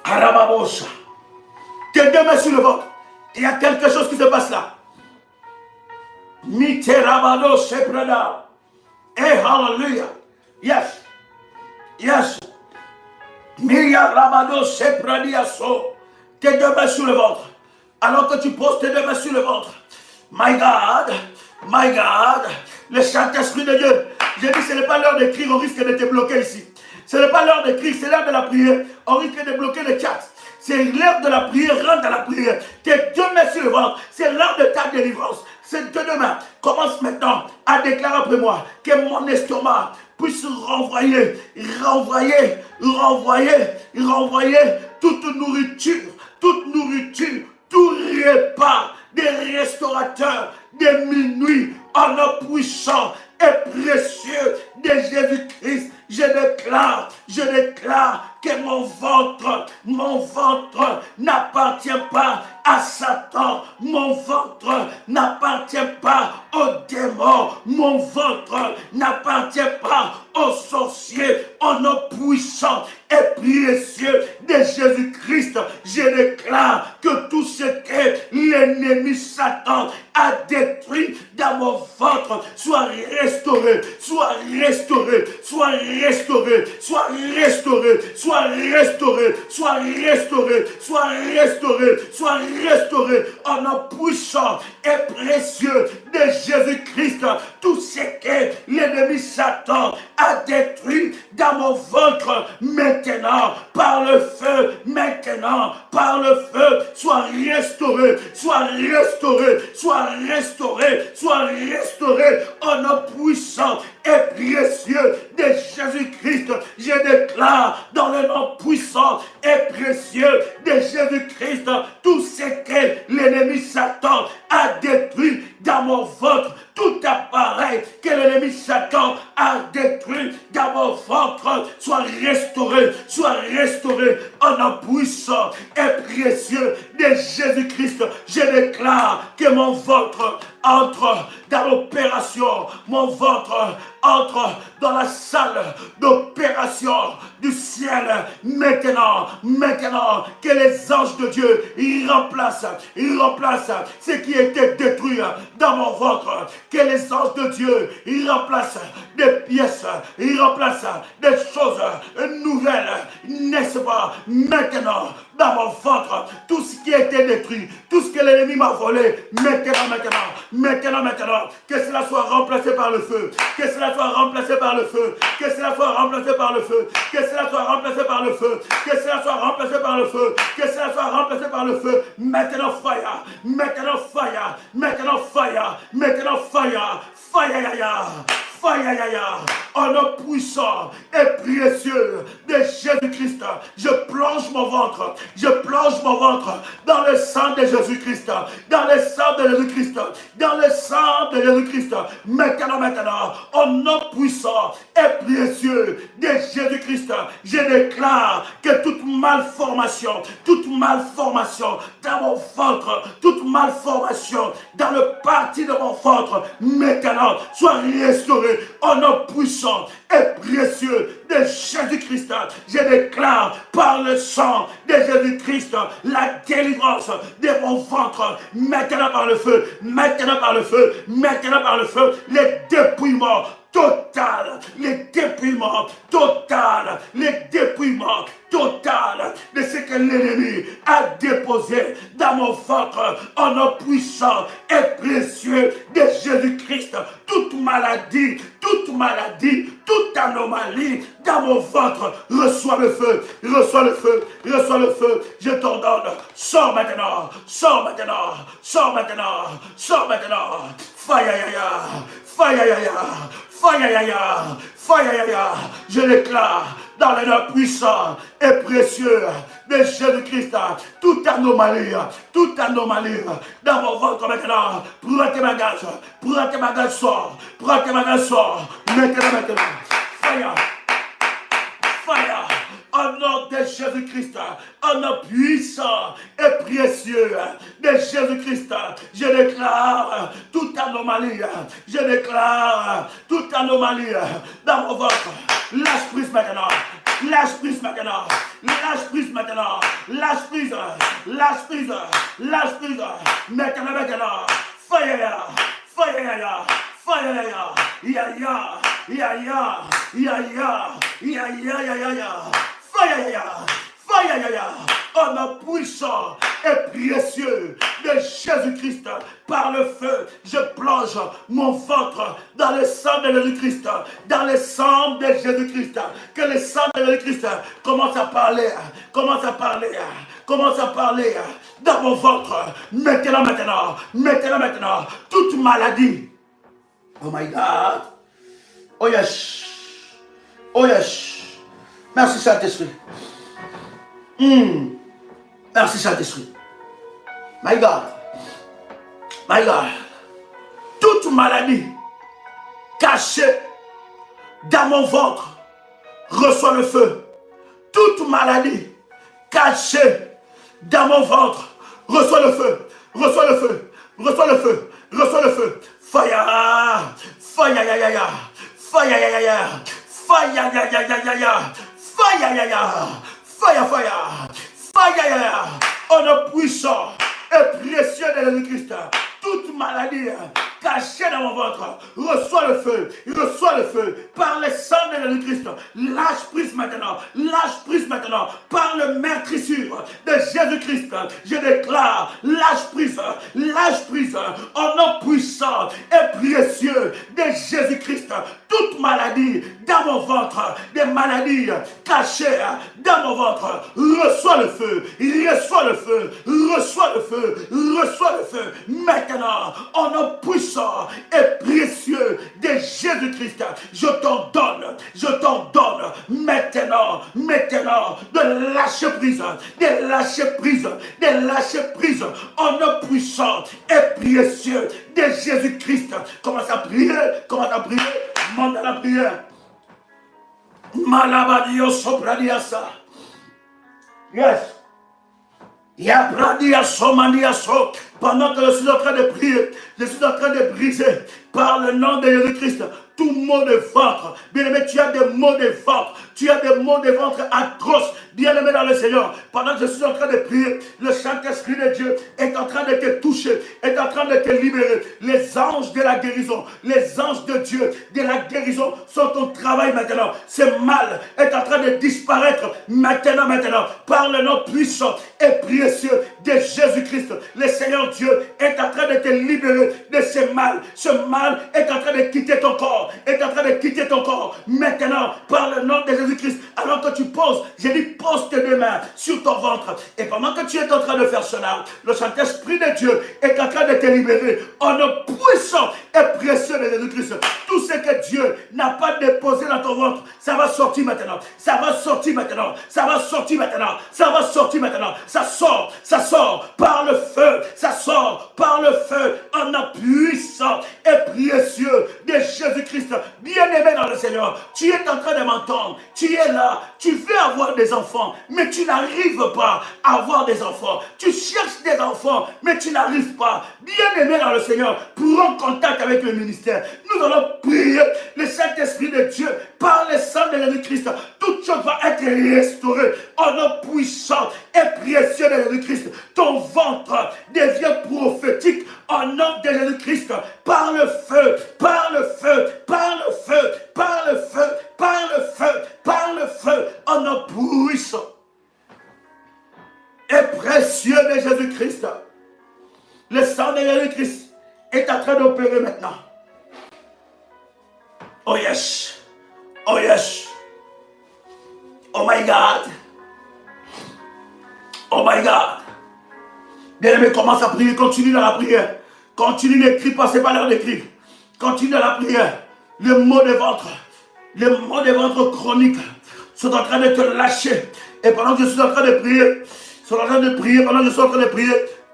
Arababosha. Tes deux mains sur le ventre. Il y a quelque chose qui se passe là. Miterabado Sheprada. Eh, hallelujah. Yes. Yes. Miya Rabado Shepradiaso. Tes deux mains sur le ventre. Alors que tu poses tes deux mains sur le ventre. My God. Le Saint-Esprit de Dieu. J'ai dit, ce n'est pas l'heure de crier, on risque de te bloquer ici. Ce n'est pas l'heure de crier, c'est l'heure de la prière. On risque de bloquer le chat. C'est l'heure de la prière, rentre dans la prière. Tes deux mains sur le ventre, c'est l'heure de ta délivrance. C'est tes deux mains. Commence maintenant à déclarer après moi que mon estomac puisse renvoyer toute nourriture, tout repas des restaurateurs de minuit en nom puissant et précieux de Jésus-Christ. Je déclare que mon ventre n'appartient pas à Satan. Mon ventre n'appartient pas aux démons. Mon ventre n'appartient pas aux sorciers. Au nom puissant et précieux de Jésus-Christ, je déclare que tout ce que l'ennemi Satan a détruit dans mon ventre soit restauré, en nom puissant et précieux de Jésus-Christ. Tout ce que l'ennemi Satan a détruit dans mon ventre, maintenant, par le feu, soit restauré, en nom puissant et précieux de Jésus-Christ, je déclare dans le nom puissant et précieux de Jésus-Christ tout ce que l'ennemi Satan a détruit dans mon ventre, tout appareil que l'ennemi Satan a détruit dans mon ventre soit restauré en nom puissant et précieux de Jésus-Christ. Je déclare que mon ventre entre dans l'opération, mon ventre entre dans la salle d'opération du ciel maintenant que les anges de Dieu remplacent ce qui était détruit dans mon ventre, que les anges de Dieu remplacent des pièces, remplacent des choses nouvelles, n'est-ce pas, maintenant dans mon ventre, tout ce qui a été détruit, tout ce que l'ennemi m'a volé, maintenant, que cela soit remplacé par le feu, que cela soit remplacé par le feu, que cela soit remplacé par le feu, que cela soit remplacé par le feu, que cela soit remplacé par le feu, que cela soit remplacé par le feu, maintenant fire, en nom puissant et précieux de Jésus-Christ, je plonge mon ventre dans le sang de Jésus-Christ, maintenant, en nom puissant et précieux de Jésus-Christ, je déclare que toute malformation dans mon ventre, toute malformation dans le parti de mon ventre, maintenant, soit restaurée en nom puissant et précieux de Jésus-Christ. Je déclare par le sang de Jésus-Christ la délivrance de mon ventre, maintenant par le feu, les dépouillements total, les dépouillements total de ce que l'ennemi a déposé dans mon ventre en nom puissant et précieux de Jésus-Christ. Toute maladie, toute anomalie dans mon ventre, reçois le feu, je t'ordonne, sors maintenant, fire, je déclare dans le nom puissant et précieux de Jésus-Christ, toute anomalie dans mon ventre maintenant, prends tes bagages, sors, maintenant, fire, au nom de Jésus-Christ, au nom puissant et précieux de Jésus-Christ, je déclare toute anomalie dans mon ventre. Lâche prise maintenant, maintenant, fire, en nom puissant et précieux de Jésus-Christ, par le feu, je plonge mon ventre dans le sang de Jésus-Christ, que le sang de Jésus-Christ commence à parler dans mon ventre, maintenant, toute maladie, oh my God, oh yes, merci Saint-Esprit. Merci Saint-Esprit. My God. Toute maladie cachée dans mon ventre, reçois le feu. Toute maladie cachée dans mon ventre, reçois le feu. Fire, en nom puissant et précieux de Jésus-Christ, toute maladie cachée dans mon ventre, reçois le feu, par le sang de Jésus-Christ, lâche prise maintenant, par le meurtrissure de Jésus-Christ, je déclare, lâche prise, en nom puissant et précieux de Jésus-Christ, toute maladie dans mon ventre, des maladies cachées dans mon ventre, reçois le feu, maintenant, en nom puissant et précieux de Jésus-Christ. Jésus-Christ, je t'ordonne maintenant, de lâcher prise, en nom puissant et précieux de Jésus-Christ. Commence à prier, demande à la prière. Malabadio sopradiasa. Yes. Pendant que je suis en train de prier, je suis en train de briser par le nom de Jésus-Christ tout mot de ventre. Bien-aimé, tu as des maux de ventre. Tu as des maux de ventre atroces. Bien-aimé dans le Seigneur, pendant que je suis en train de prier, le Saint-Esprit de Dieu est en train de te toucher, est en train de te libérer. Les anges de la guérison, les anges de Dieu de la guérison sont au travail maintenant. Ce mal est en train de disparaître maintenant, par le nom puissant et précieux de Jésus-Christ. Le Seigneur Dieu est en train de te libérer de ce mal. Ce mal est en train de quitter ton corps. Maintenant, par le nom de Jésus-Christ. Alors que tu poses, j'ai dit pose tes deux mains sur ton ventre. Et pendant que tu es en train de faire cela, le Saint-Esprit de Dieu est en train de te libérer en nom puissant et précieux de Jésus-Christ. Tout ce que Dieu n'a pas déposé dans ton ventre, ça va sortir maintenant. Ça sort par le feu. Ça sort par le feu en nom puissant et précieux de Jésus-Christ. Bien-aimé dans le Seigneur, tu es en train de m'entendre. Tu es là, tu veux avoir des enfants, mais tu n'arrives pas à avoir des enfants. Tu cherches des enfants, mais tu n'arrives pas. Bien-aimé dans le Seigneur, prends contact avec le ministère. Nous allons prier le Saint-Esprit de Dieu par le sang de Jésus-Christ. Toute chose va être restaurée en nom puissant et précieux de Jésus-Christ. Ton ventre devient prophétique en nom de Jésus-Christ. Par le feu, en nom puissant et précieux de Jésus-Christ. Le sang de Jésus-Christ est en train d'opérer maintenant. Oh yes. Oh yes. Oh my God. Oh my God. Bien-aimé, commence à prier, continue dans la prière. Continue d'écrire, passez pas l'heure d'écrire. Continue dans la prière. Les maux de ventre chroniques sont en train de te lâcher. Et pendant que je suis en train de prier,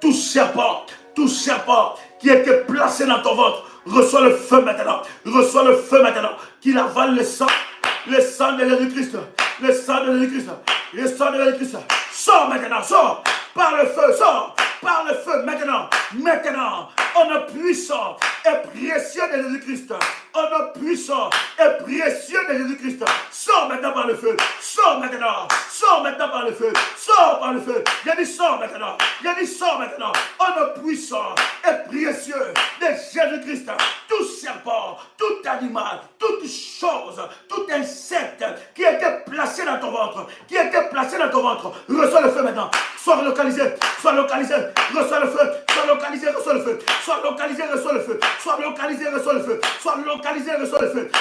tout serpent qui a été placé dans ton ventre, reçois le feu maintenant. Qu'il avale le sang de Jésus-Christ. Le sang de Jésus-Christ. Sors maintenant, sors. Par le feu, maintenant, en nom puissant et précieux de Jésus-Christ, sors maintenant par le feu, sors maintenant par le feu, il a dit sors maintenant, en nom puissant et précieux de Jésus-Christ, tout serpent, tout animal, toute chose, tout insecte qui a été placé dans ton ventre, reçois le feu maintenant. Sois localisé, reçois le feu,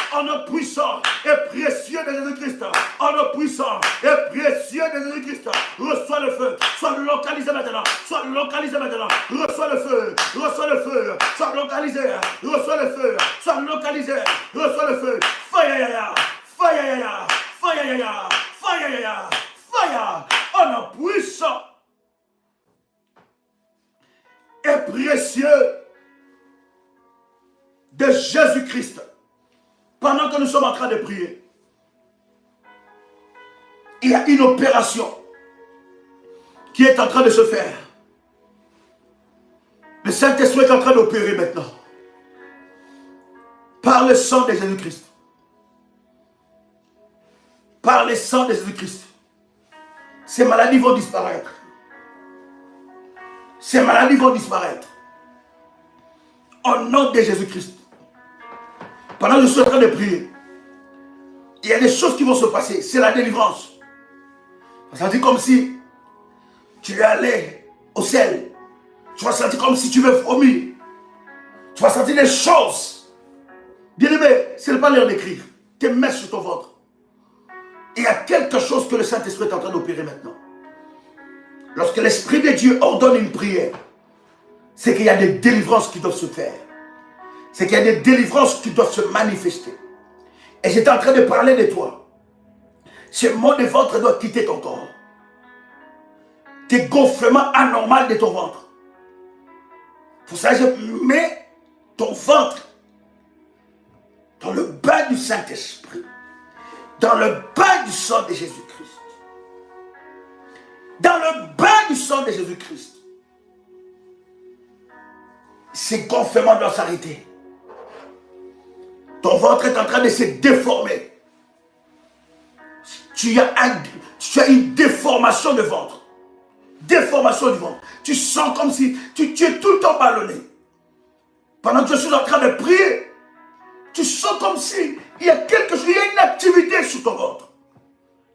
en nom puissant et précieux de Jésus-Christ, reçois le feu, sois localisé maintenant, reçois le feu, sois localisé, fire, en nom puissant et précieux de Jésus-Christ. Pendant que nous sommes en train de prier, il y a une opération qui est en train de se faire. Le Saint-Esprit est en train d'opérer maintenant. Par le sang de Jésus-Christ. Par le sang de Jésus-Christ. Ces maladies vont disparaître. Au nom de Jésus-Christ. Pendant que je suis en train de prier, il y a des choses qui vont se passer. C'est la délivrance. Ça dit comme si tu allais au ciel. Tu vas sentir comme si tu veux vomir. Tu vas sentir des choses. Bien-aimé, ce n'est pas l'heure d'écrire. Tes mains sur ton ventre. Il y a quelque chose que le Saint-Esprit est en train d'opérer maintenant. Lorsque l'Esprit de Dieu ordonne une prière, c'est qu'il y a des délivrances qui doivent se faire. C'est qu'il y a des délivrances qui doivent se manifester. Et j'étais en train de parler de toi. Ce mot de ventre doit quitter ton corps. Tes gonflements anormaux de ton ventre. Pour ça, je mets ton ventre dans le bain du Saint-Esprit. Dans le bain du sang de Jésus-Christ. Dans le bain du sang de Jésus-Christ. Ces gonflements doivent s'arrêter. Ton ventre est en train de se déformer. Tu as une déformation de ventre. Déformation du ventre. Tu sens comme si tu es tout le temps ballonné. Pendant que je suis en train de prier, tu sens comme si il y a quelque chose, il y a une activité sur ton ventre.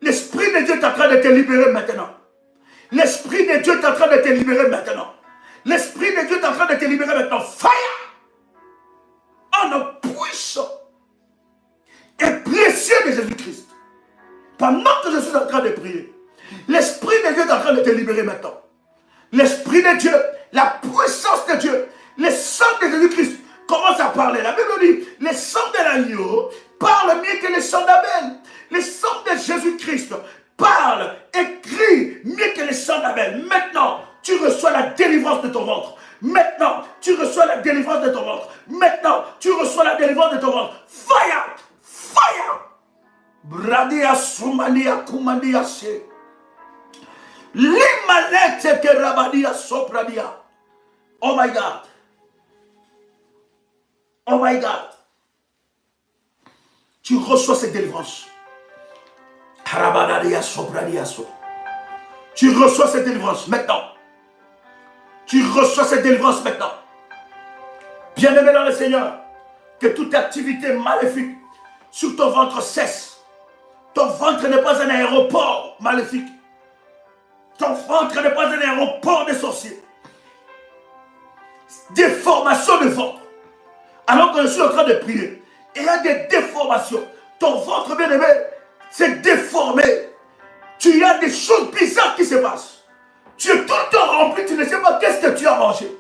L'Esprit de Dieu est en train de te libérer maintenant. L'Esprit de Dieu est en train de te libérer maintenant. L'Esprit de Dieu est en train de te libérer maintenant. Fire! En nom puissant et précieux de Jésus-Christ. Pendant que je suis en train de prier, l'Esprit de Dieu est en train de te libérer maintenant. L'Esprit de Dieu, la puissance de Dieu, le sang de Jésus-Christ commence à parler. La Bible dit, le sang de l'agneau parle mieux que le sang d'Abel. Le sang de Jésus-Christ parle, écrit mieux que le sang d'Abel. Maintenant, tu reçois la délivrance de ton ventre. Maintenant, tu reçois la délivrance de ton ventre. Maintenant, tu reçois la délivrance de ton ventre. Fire! Fire! Bradia Somalia Kumandia Se. Limalete Kerabadia Sopradia. Oh my God. Oh my God. Tu reçois cette délivrance. Harabadadia Sopradia So. Tu reçois cette délivrance maintenant. Tu reçois cette délivrance maintenant. Bien-aimé dans le Seigneur, que toute activité maléfique sur ton ventre cesse. Ton ventre n'est pas un aéroport maléfique. Ton ventre n'est pas un aéroport de sorciers. Déformation de ventre. Alors que je suis en train de prier, il y a des déformations. Ton ventre, bien-aimé, s'est déformé. Tu as des choses bizarres qui se passent. Tu es tout le temps rempli, tu ne sais pas qu'est-ce que tu as mangé.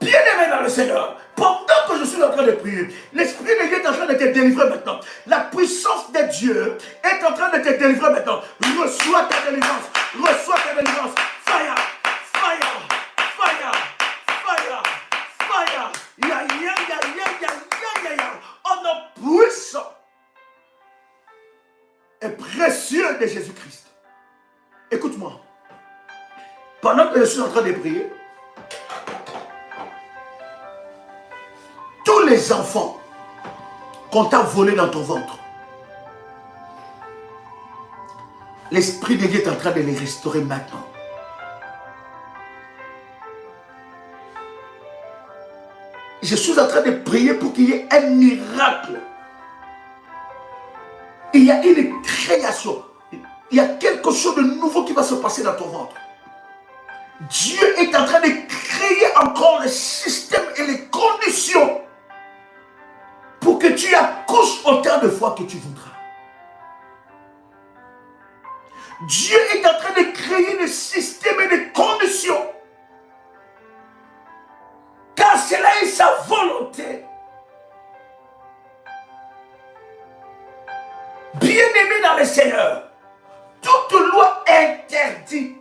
Bien-aimé dans le Seigneur, pendant que je suis en train de prier, l'Esprit de Dieu est en train de te délivrer maintenant. La puissance de Dieu est en train de te délivrer maintenant. Reçois ta délivrance. Reçois ta délivrance. Fire! Fire! Fire! Fire! Fire! Ya, ya, ya, ya, ya, ya, ya, ya. En nom puissant et précieux de Jésus-Christ. Écoute-moi. Pendant que je suis en train de prier, tous les enfants qu'on t'a volés dans ton ventre, l'Esprit de Dieu est en train de les restaurer maintenant. Je suis en train de prier pour qu'il y ait un miracle. Il y a une création. Il y a quelque chose de nouveau qui va se passer dans ton ventre. Dieu est en train de créer encore le système et les conditions pour que tu accouches autant de fois que tu voudras. Dieu est en train de créer le système et les conditions. Car cela est sa volonté. Bien-aimé dans le Seigneur, toute loi interdite,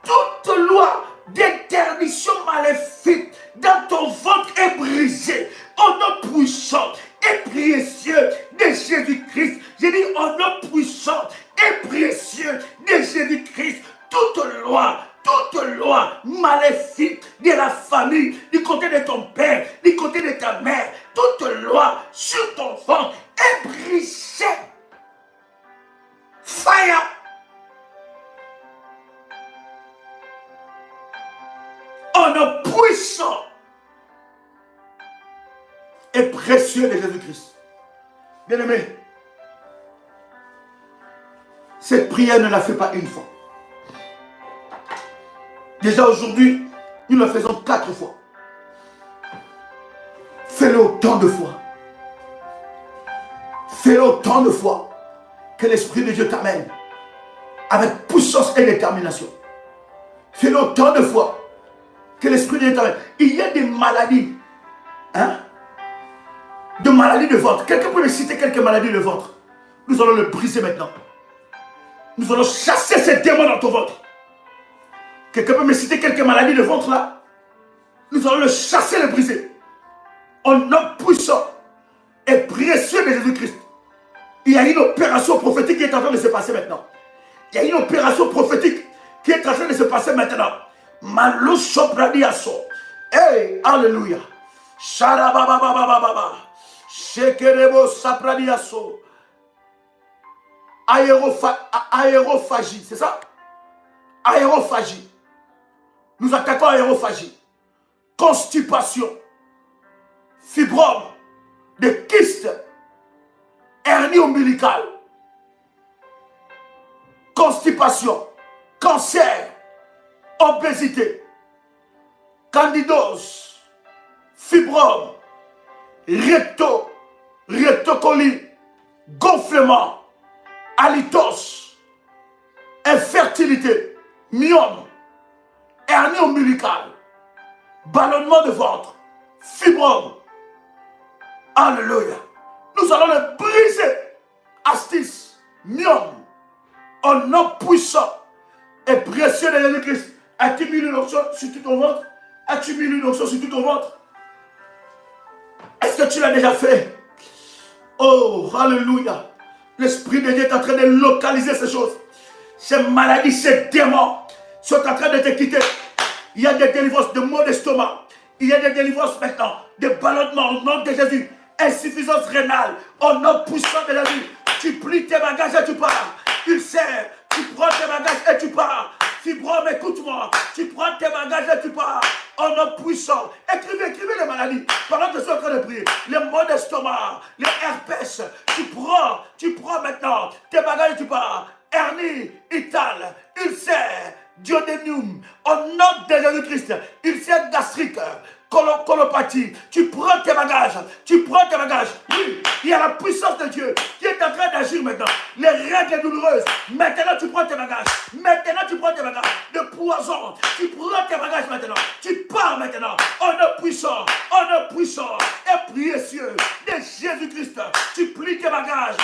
toute loi d'interdiction maléfique dans ton ventre est brisée. Au nom puissant et précieux de Jésus-Christ. J'ai dit au nom puissant et précieux de Jésus-Christ. Toute loi maléfique de la famille, du côté de ton père, du côté de ta mère, toute loi sur ton ventre est brisée. Fire! Au nom puissant et précieux de Jésus-Christ. Bien-aimé, cette prière ne la fait pas une fois. Déjà aujourd'hui, nous la faisons 4 fois. Fais-le autant de fois. Fais-le autant de fois que l'Esprit de Dieu t'amène avec puissance et détermination. Fais-le autant de fois que l'Esprit de Dieu t'amène. Il y a des maladies, de maladies de ventre. Quelqu'un peut me citer quelques maladies de ventre? Nous allons le briser maintenant. Nous allons chasser ces démons dans ton ventre. Quelqu'un peut me citer quelques maladies de ventre là? Nous allons le chasser, le briser. En nom puissant et précieux de Jésus-Christ. Il y a une opération prophétique qui est en train de se passer maintenant. Il y a une opération prophétique qui est en train de se passer maintenant. Malou sopradiaso. Hey, alléluia. Sharabababababa. Shekerebo sapradiaso. Aérophagie, c'est ça? Aérophagie. Nous attaquons aérophagie. Constipation. Fibrome. Des kystes. Hernie ombilicale. Constipation. Cancer. Obésité. Candidose. Fibrome. Rectocolie. Gonflement. Halitos, infertilité, myome, hernie ombilicale, ballonnement de ventre, fibrome. Alléluia. Nous allons le briser. Astis, myome, en nom puissant et précieux de Jésus-Christ. As-tu mis une onction sur tout ton ventre? As-tu mis une onction sur tout ton ventre? Est-ce que tu l'as déjà fait? Oh, alléluia. L'Esprit de Dieu est en train de localiser ces choses. Ces maladies, ces démons sont en train de te quitter. Il y a des délivrances de maux d'estomac. Il y a des délivrances maintenant de ballonnement au nom de Jésus. Insuffisance rénale au nom puissant de Jésus. Tu plies tes bagages et tu pars. Ulcère, tu prends tes bagages et tu pars. Fibrome, écoute-moi. Tu prends tes bagages et tu pars. En nom puissant. Écrivez les maladies. Pendant que je suis en train de prier. Les maux d'estomac, les herpès. Tu prends maintenant tes bagages et tu pars. Hernie, itale, ulcère, duodénium. Au nom de Jésus-Christ. Ulcère gastrique. Colopathie, tu prends tes bagages, oui, il y a la puissance de Dieu qui est en train d'agir maintenant, les règles douloureuses, maintenant tu prends tes bagages, de poison, tu prends tes bagages maintenant, tu pars maintenant, en nom puissant, et précieux de Jésus-Christ, tu plies tes bagages,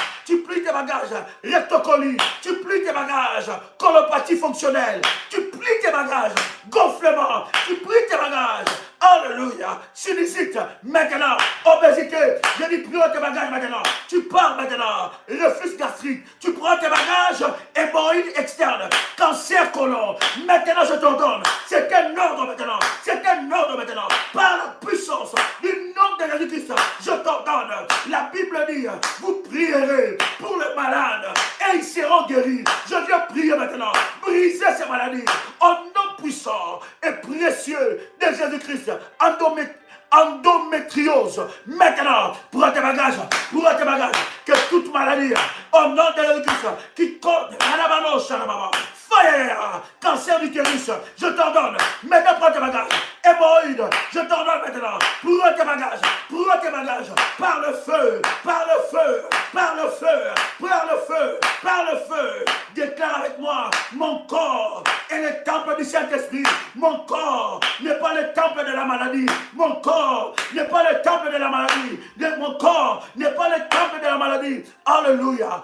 rectocolie, tu plies tes bagages, colopathie fonctionnelle, tu plies tes bagages, gonflement, tu plies tes bagages. Alléluia. Sinusite, maintenant. Obésité. Je dis plus tes bagages maintenant. Tu pars maintenant. Reflux gastrique. Tu prends tes bagages. Hémorroïdes externes. Cancer colon. Maintenant je t'ordonne. C'est un ordre maintenant. Par la puissance du nom de Jésus-Christ, je t'ordonne. La Bible dit, vous prierez pour les malades et ils seront guéris. Je viens prier maintenant. Briser ces maladies. Au nom puissant et précieux de Jésus-Christ. Endométriose. Maintenant, prends tes bagages, que toute maladie, au nom de Jésus-Christ, qui compte, fire, cancer d'utérus, je t'ordonne, maintenant prends tes bagages, hémorroïdes, je t'ordonne maintenant, prends tes bagages, par le feu, déclare avec moi, mon corps est le temple du Saint-Esprit, mon corps n'est pas le temple de la maladie, mon corps n'est pas le temple de la maladie, mon corps n'est pas le temple de la maladie, alléluia,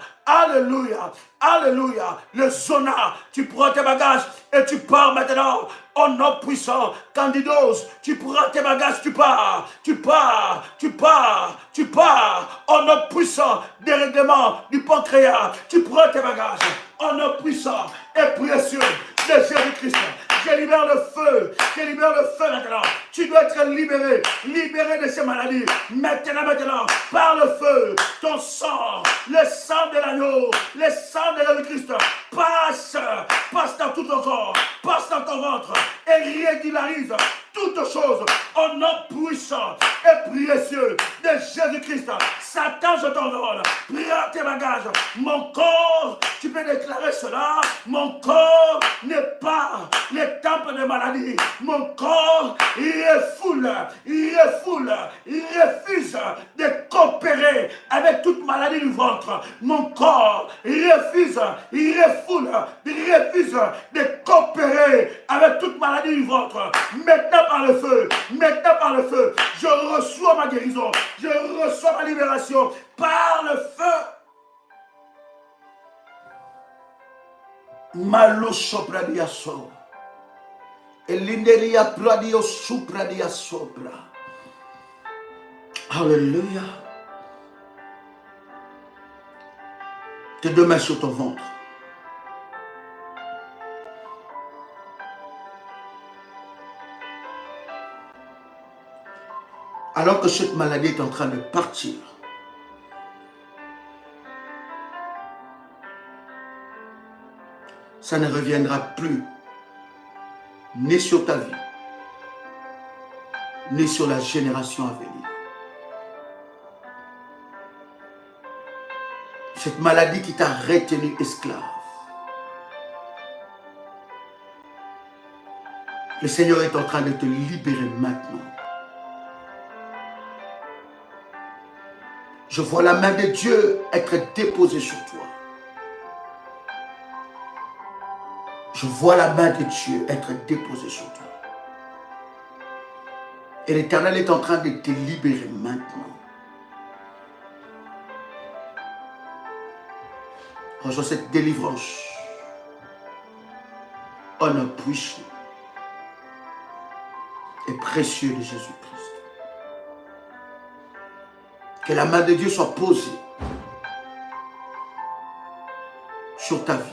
le zona, tu prends tes bagages et tu pars maintenant, au nom puissant, candidose, tu prends tes bagages, tu pars, au nom puissant, dérèglement du pancréas, tu prends tes bagages, au nom puissant et précieux de Jésus-Christ. Je libère le feu maintenant. Tu dois être libéré de ces maladies. Maintenant, par le feu, ton sang, le sang de l'agneau, le sang de Jésus-Christ, passe dans tout ton corps, passe dans ton ventre et régularise toutes choses au nom puissant et précieux de Jésus-Christ. Satan, je t'ordonne, prends tes bagages. Mon corps, tu peux déclarer cela, mon corps n'est pas le temple de maladie. Mon corps, il refuse de coopérer avec toute maladie du ventre. Mon corps, il refuse de coopérer avec toute maladie du ventre. Maintenant, maintenant par le feu, maintenant par le feu, je reçois ma guérison, je reçois ma libération par le feu. Malo sopradia so. Elinderia pradio supradia sopra. Alléluia. Tes deux mains sur ton ventre. Alors que cette maladie est en train de partir, ça ne reviendra plus ni sur ta vie, ni sur la génération à venir. Cette maladie qui t'a retenu esclave, le Seigneur est en train de te libérer maintenant. Je vois la main de Dieu être déposée sur toi. Je vois la main de Dieu être déposée sur toi. Et l'Éternel est en train de te libérer maintenant. Reçois cette délivrance. Au nom puissant et précieux de Jésus-Christ. Que la main de Dieu soit posée sur ta vie.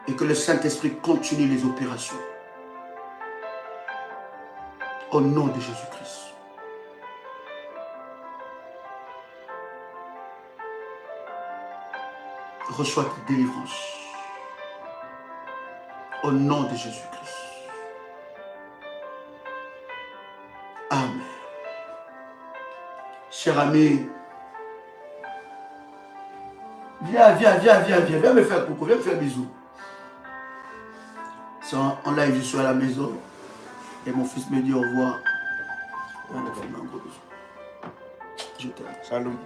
Et que le Saint-Esprit continue les opérations. Au nom de Jésus-Christ. Reçois ta délivrance. Au nom de Jésus-Christ. Amen. Cher ami, viens me faire coucou, viens me faire bisous. C'est en live, je suis à la maison et mon fils me dit au revoir. Viens me faire un gros bisou. Je t'aime. Salut.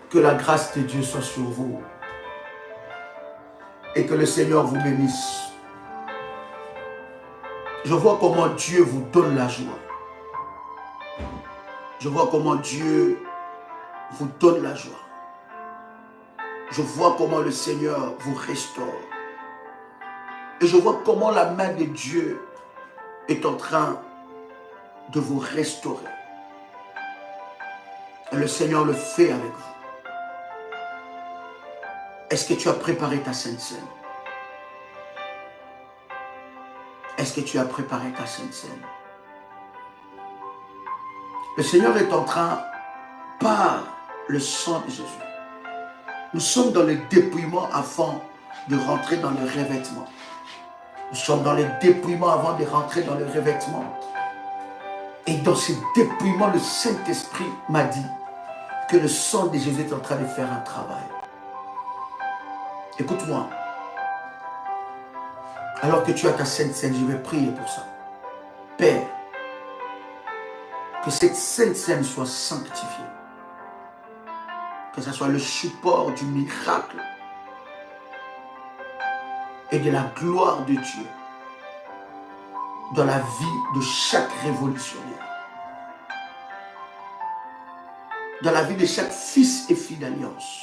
Que la grâce de Dieu soit sur vous et que le Seigneur vous bénisse. Je vois comment Dieu vous donne la joie. Je vois comment Dieu vous donne la joie. Je vois comment le Seigneur vous restaure. Et je vois comment la main de Dieu est en train de vous restaurer. Et le Seigneur le fait avec vous. Est-ce que tu as préparé ta Sainte Seine? Est-ce que tu as préparé ta Sainte Seine? Le Seigneur est en train, par le sang de Jésus, nous sommes dans le dépouillement avant de rentrer dans le revêtement. Nous sommes dans le dépouillement avant de rentrer dans le revêtement. Et dans ce dépouillement, le Saint-Esprit m'a dit que le sang de Jésus est en train de faire un travail. Écoute-moi. Alors que tu as ta Sainte Seine, je vais prier pour ça. Père, que cette Sainte Seine soit sanctifiée. Que ce soit le support du miracle et de la gloire de Dieu dans la vie de chaque révolutionnaire. Dans la vie de chaque fils et fille d'alliance.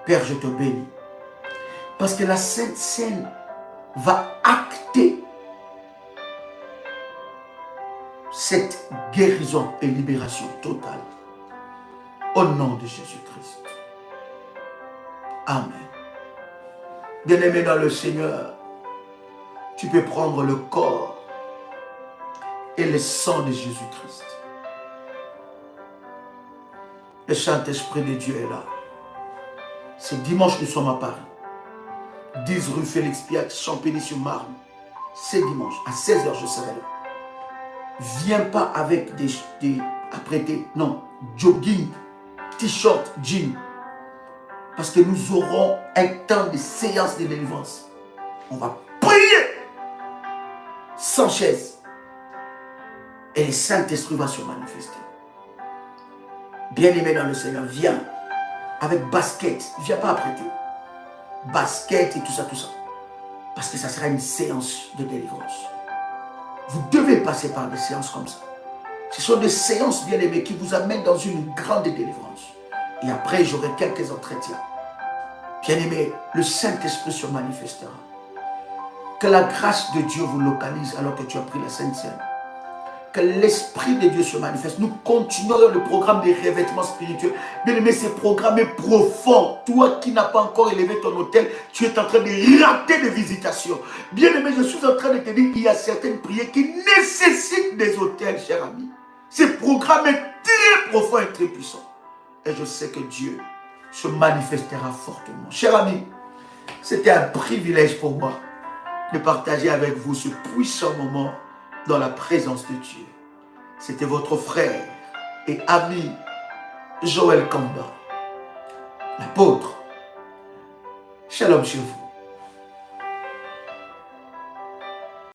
Père, je te bénis. Parce que la Sainte Seine va acter cette guérison et libération totale. Au nom de Jésus-Christ. Amen. Bien-aimé dans le Seigneur, tu peux prendre le corps et le sang de Jésus-Christ. Le Saint-Esprit de Dieu est là. Ce dimanche, nous sommes à Paris. 10 rue Félix-Piat, Champigny-sur-Marne. C'est dimanche, à 16h, je serai là. Viens pas avec des apprêtés, non, jogging, t-shirt, jean. Parce que nous aurons un temps de séance de délivrance. On va prier sans chaise. Et le Saint-Esprit va se manifester. Bien-aimé dans le Seigneur, viens. avec basket. Je ne viens pas apprêter. Basket et tout ça, tout ça. Parce que ça sera une séance de délivrance. Vous devez passer par des séances comme ça. Ce sont des séances, bien aimées, qui vous amènent dans une grande délivrance. Et après, j'aurai quelques entretiens. Bien aimé, le Saint-Esprit se manifestera. Que la grâce de Dieu vous localise alors que tu as pris la Sainte Seine. Que l'Esprit de Dieu se manifeste. Nous continuons le programme des revêtements spirituels. Bien aimé, ce programme est profond. Toi qui n'as pas encore élevé ton hôtel, tu es en train de rater des visitations. Bien aimé, je suis en train de te dire qu'il y a certaines prières qui nécessitent des hôtels, cher ami. Ce programme est très profond et très puissant. Et je sais que Dieu se manifestera fortement. Cher ami, c'était un privilège pour moi de partager avec vous ce puissant moment dans la présence de Dieu. C'était votre frère et ami Joël Kamba, l'apôtre. Shalom chez vous.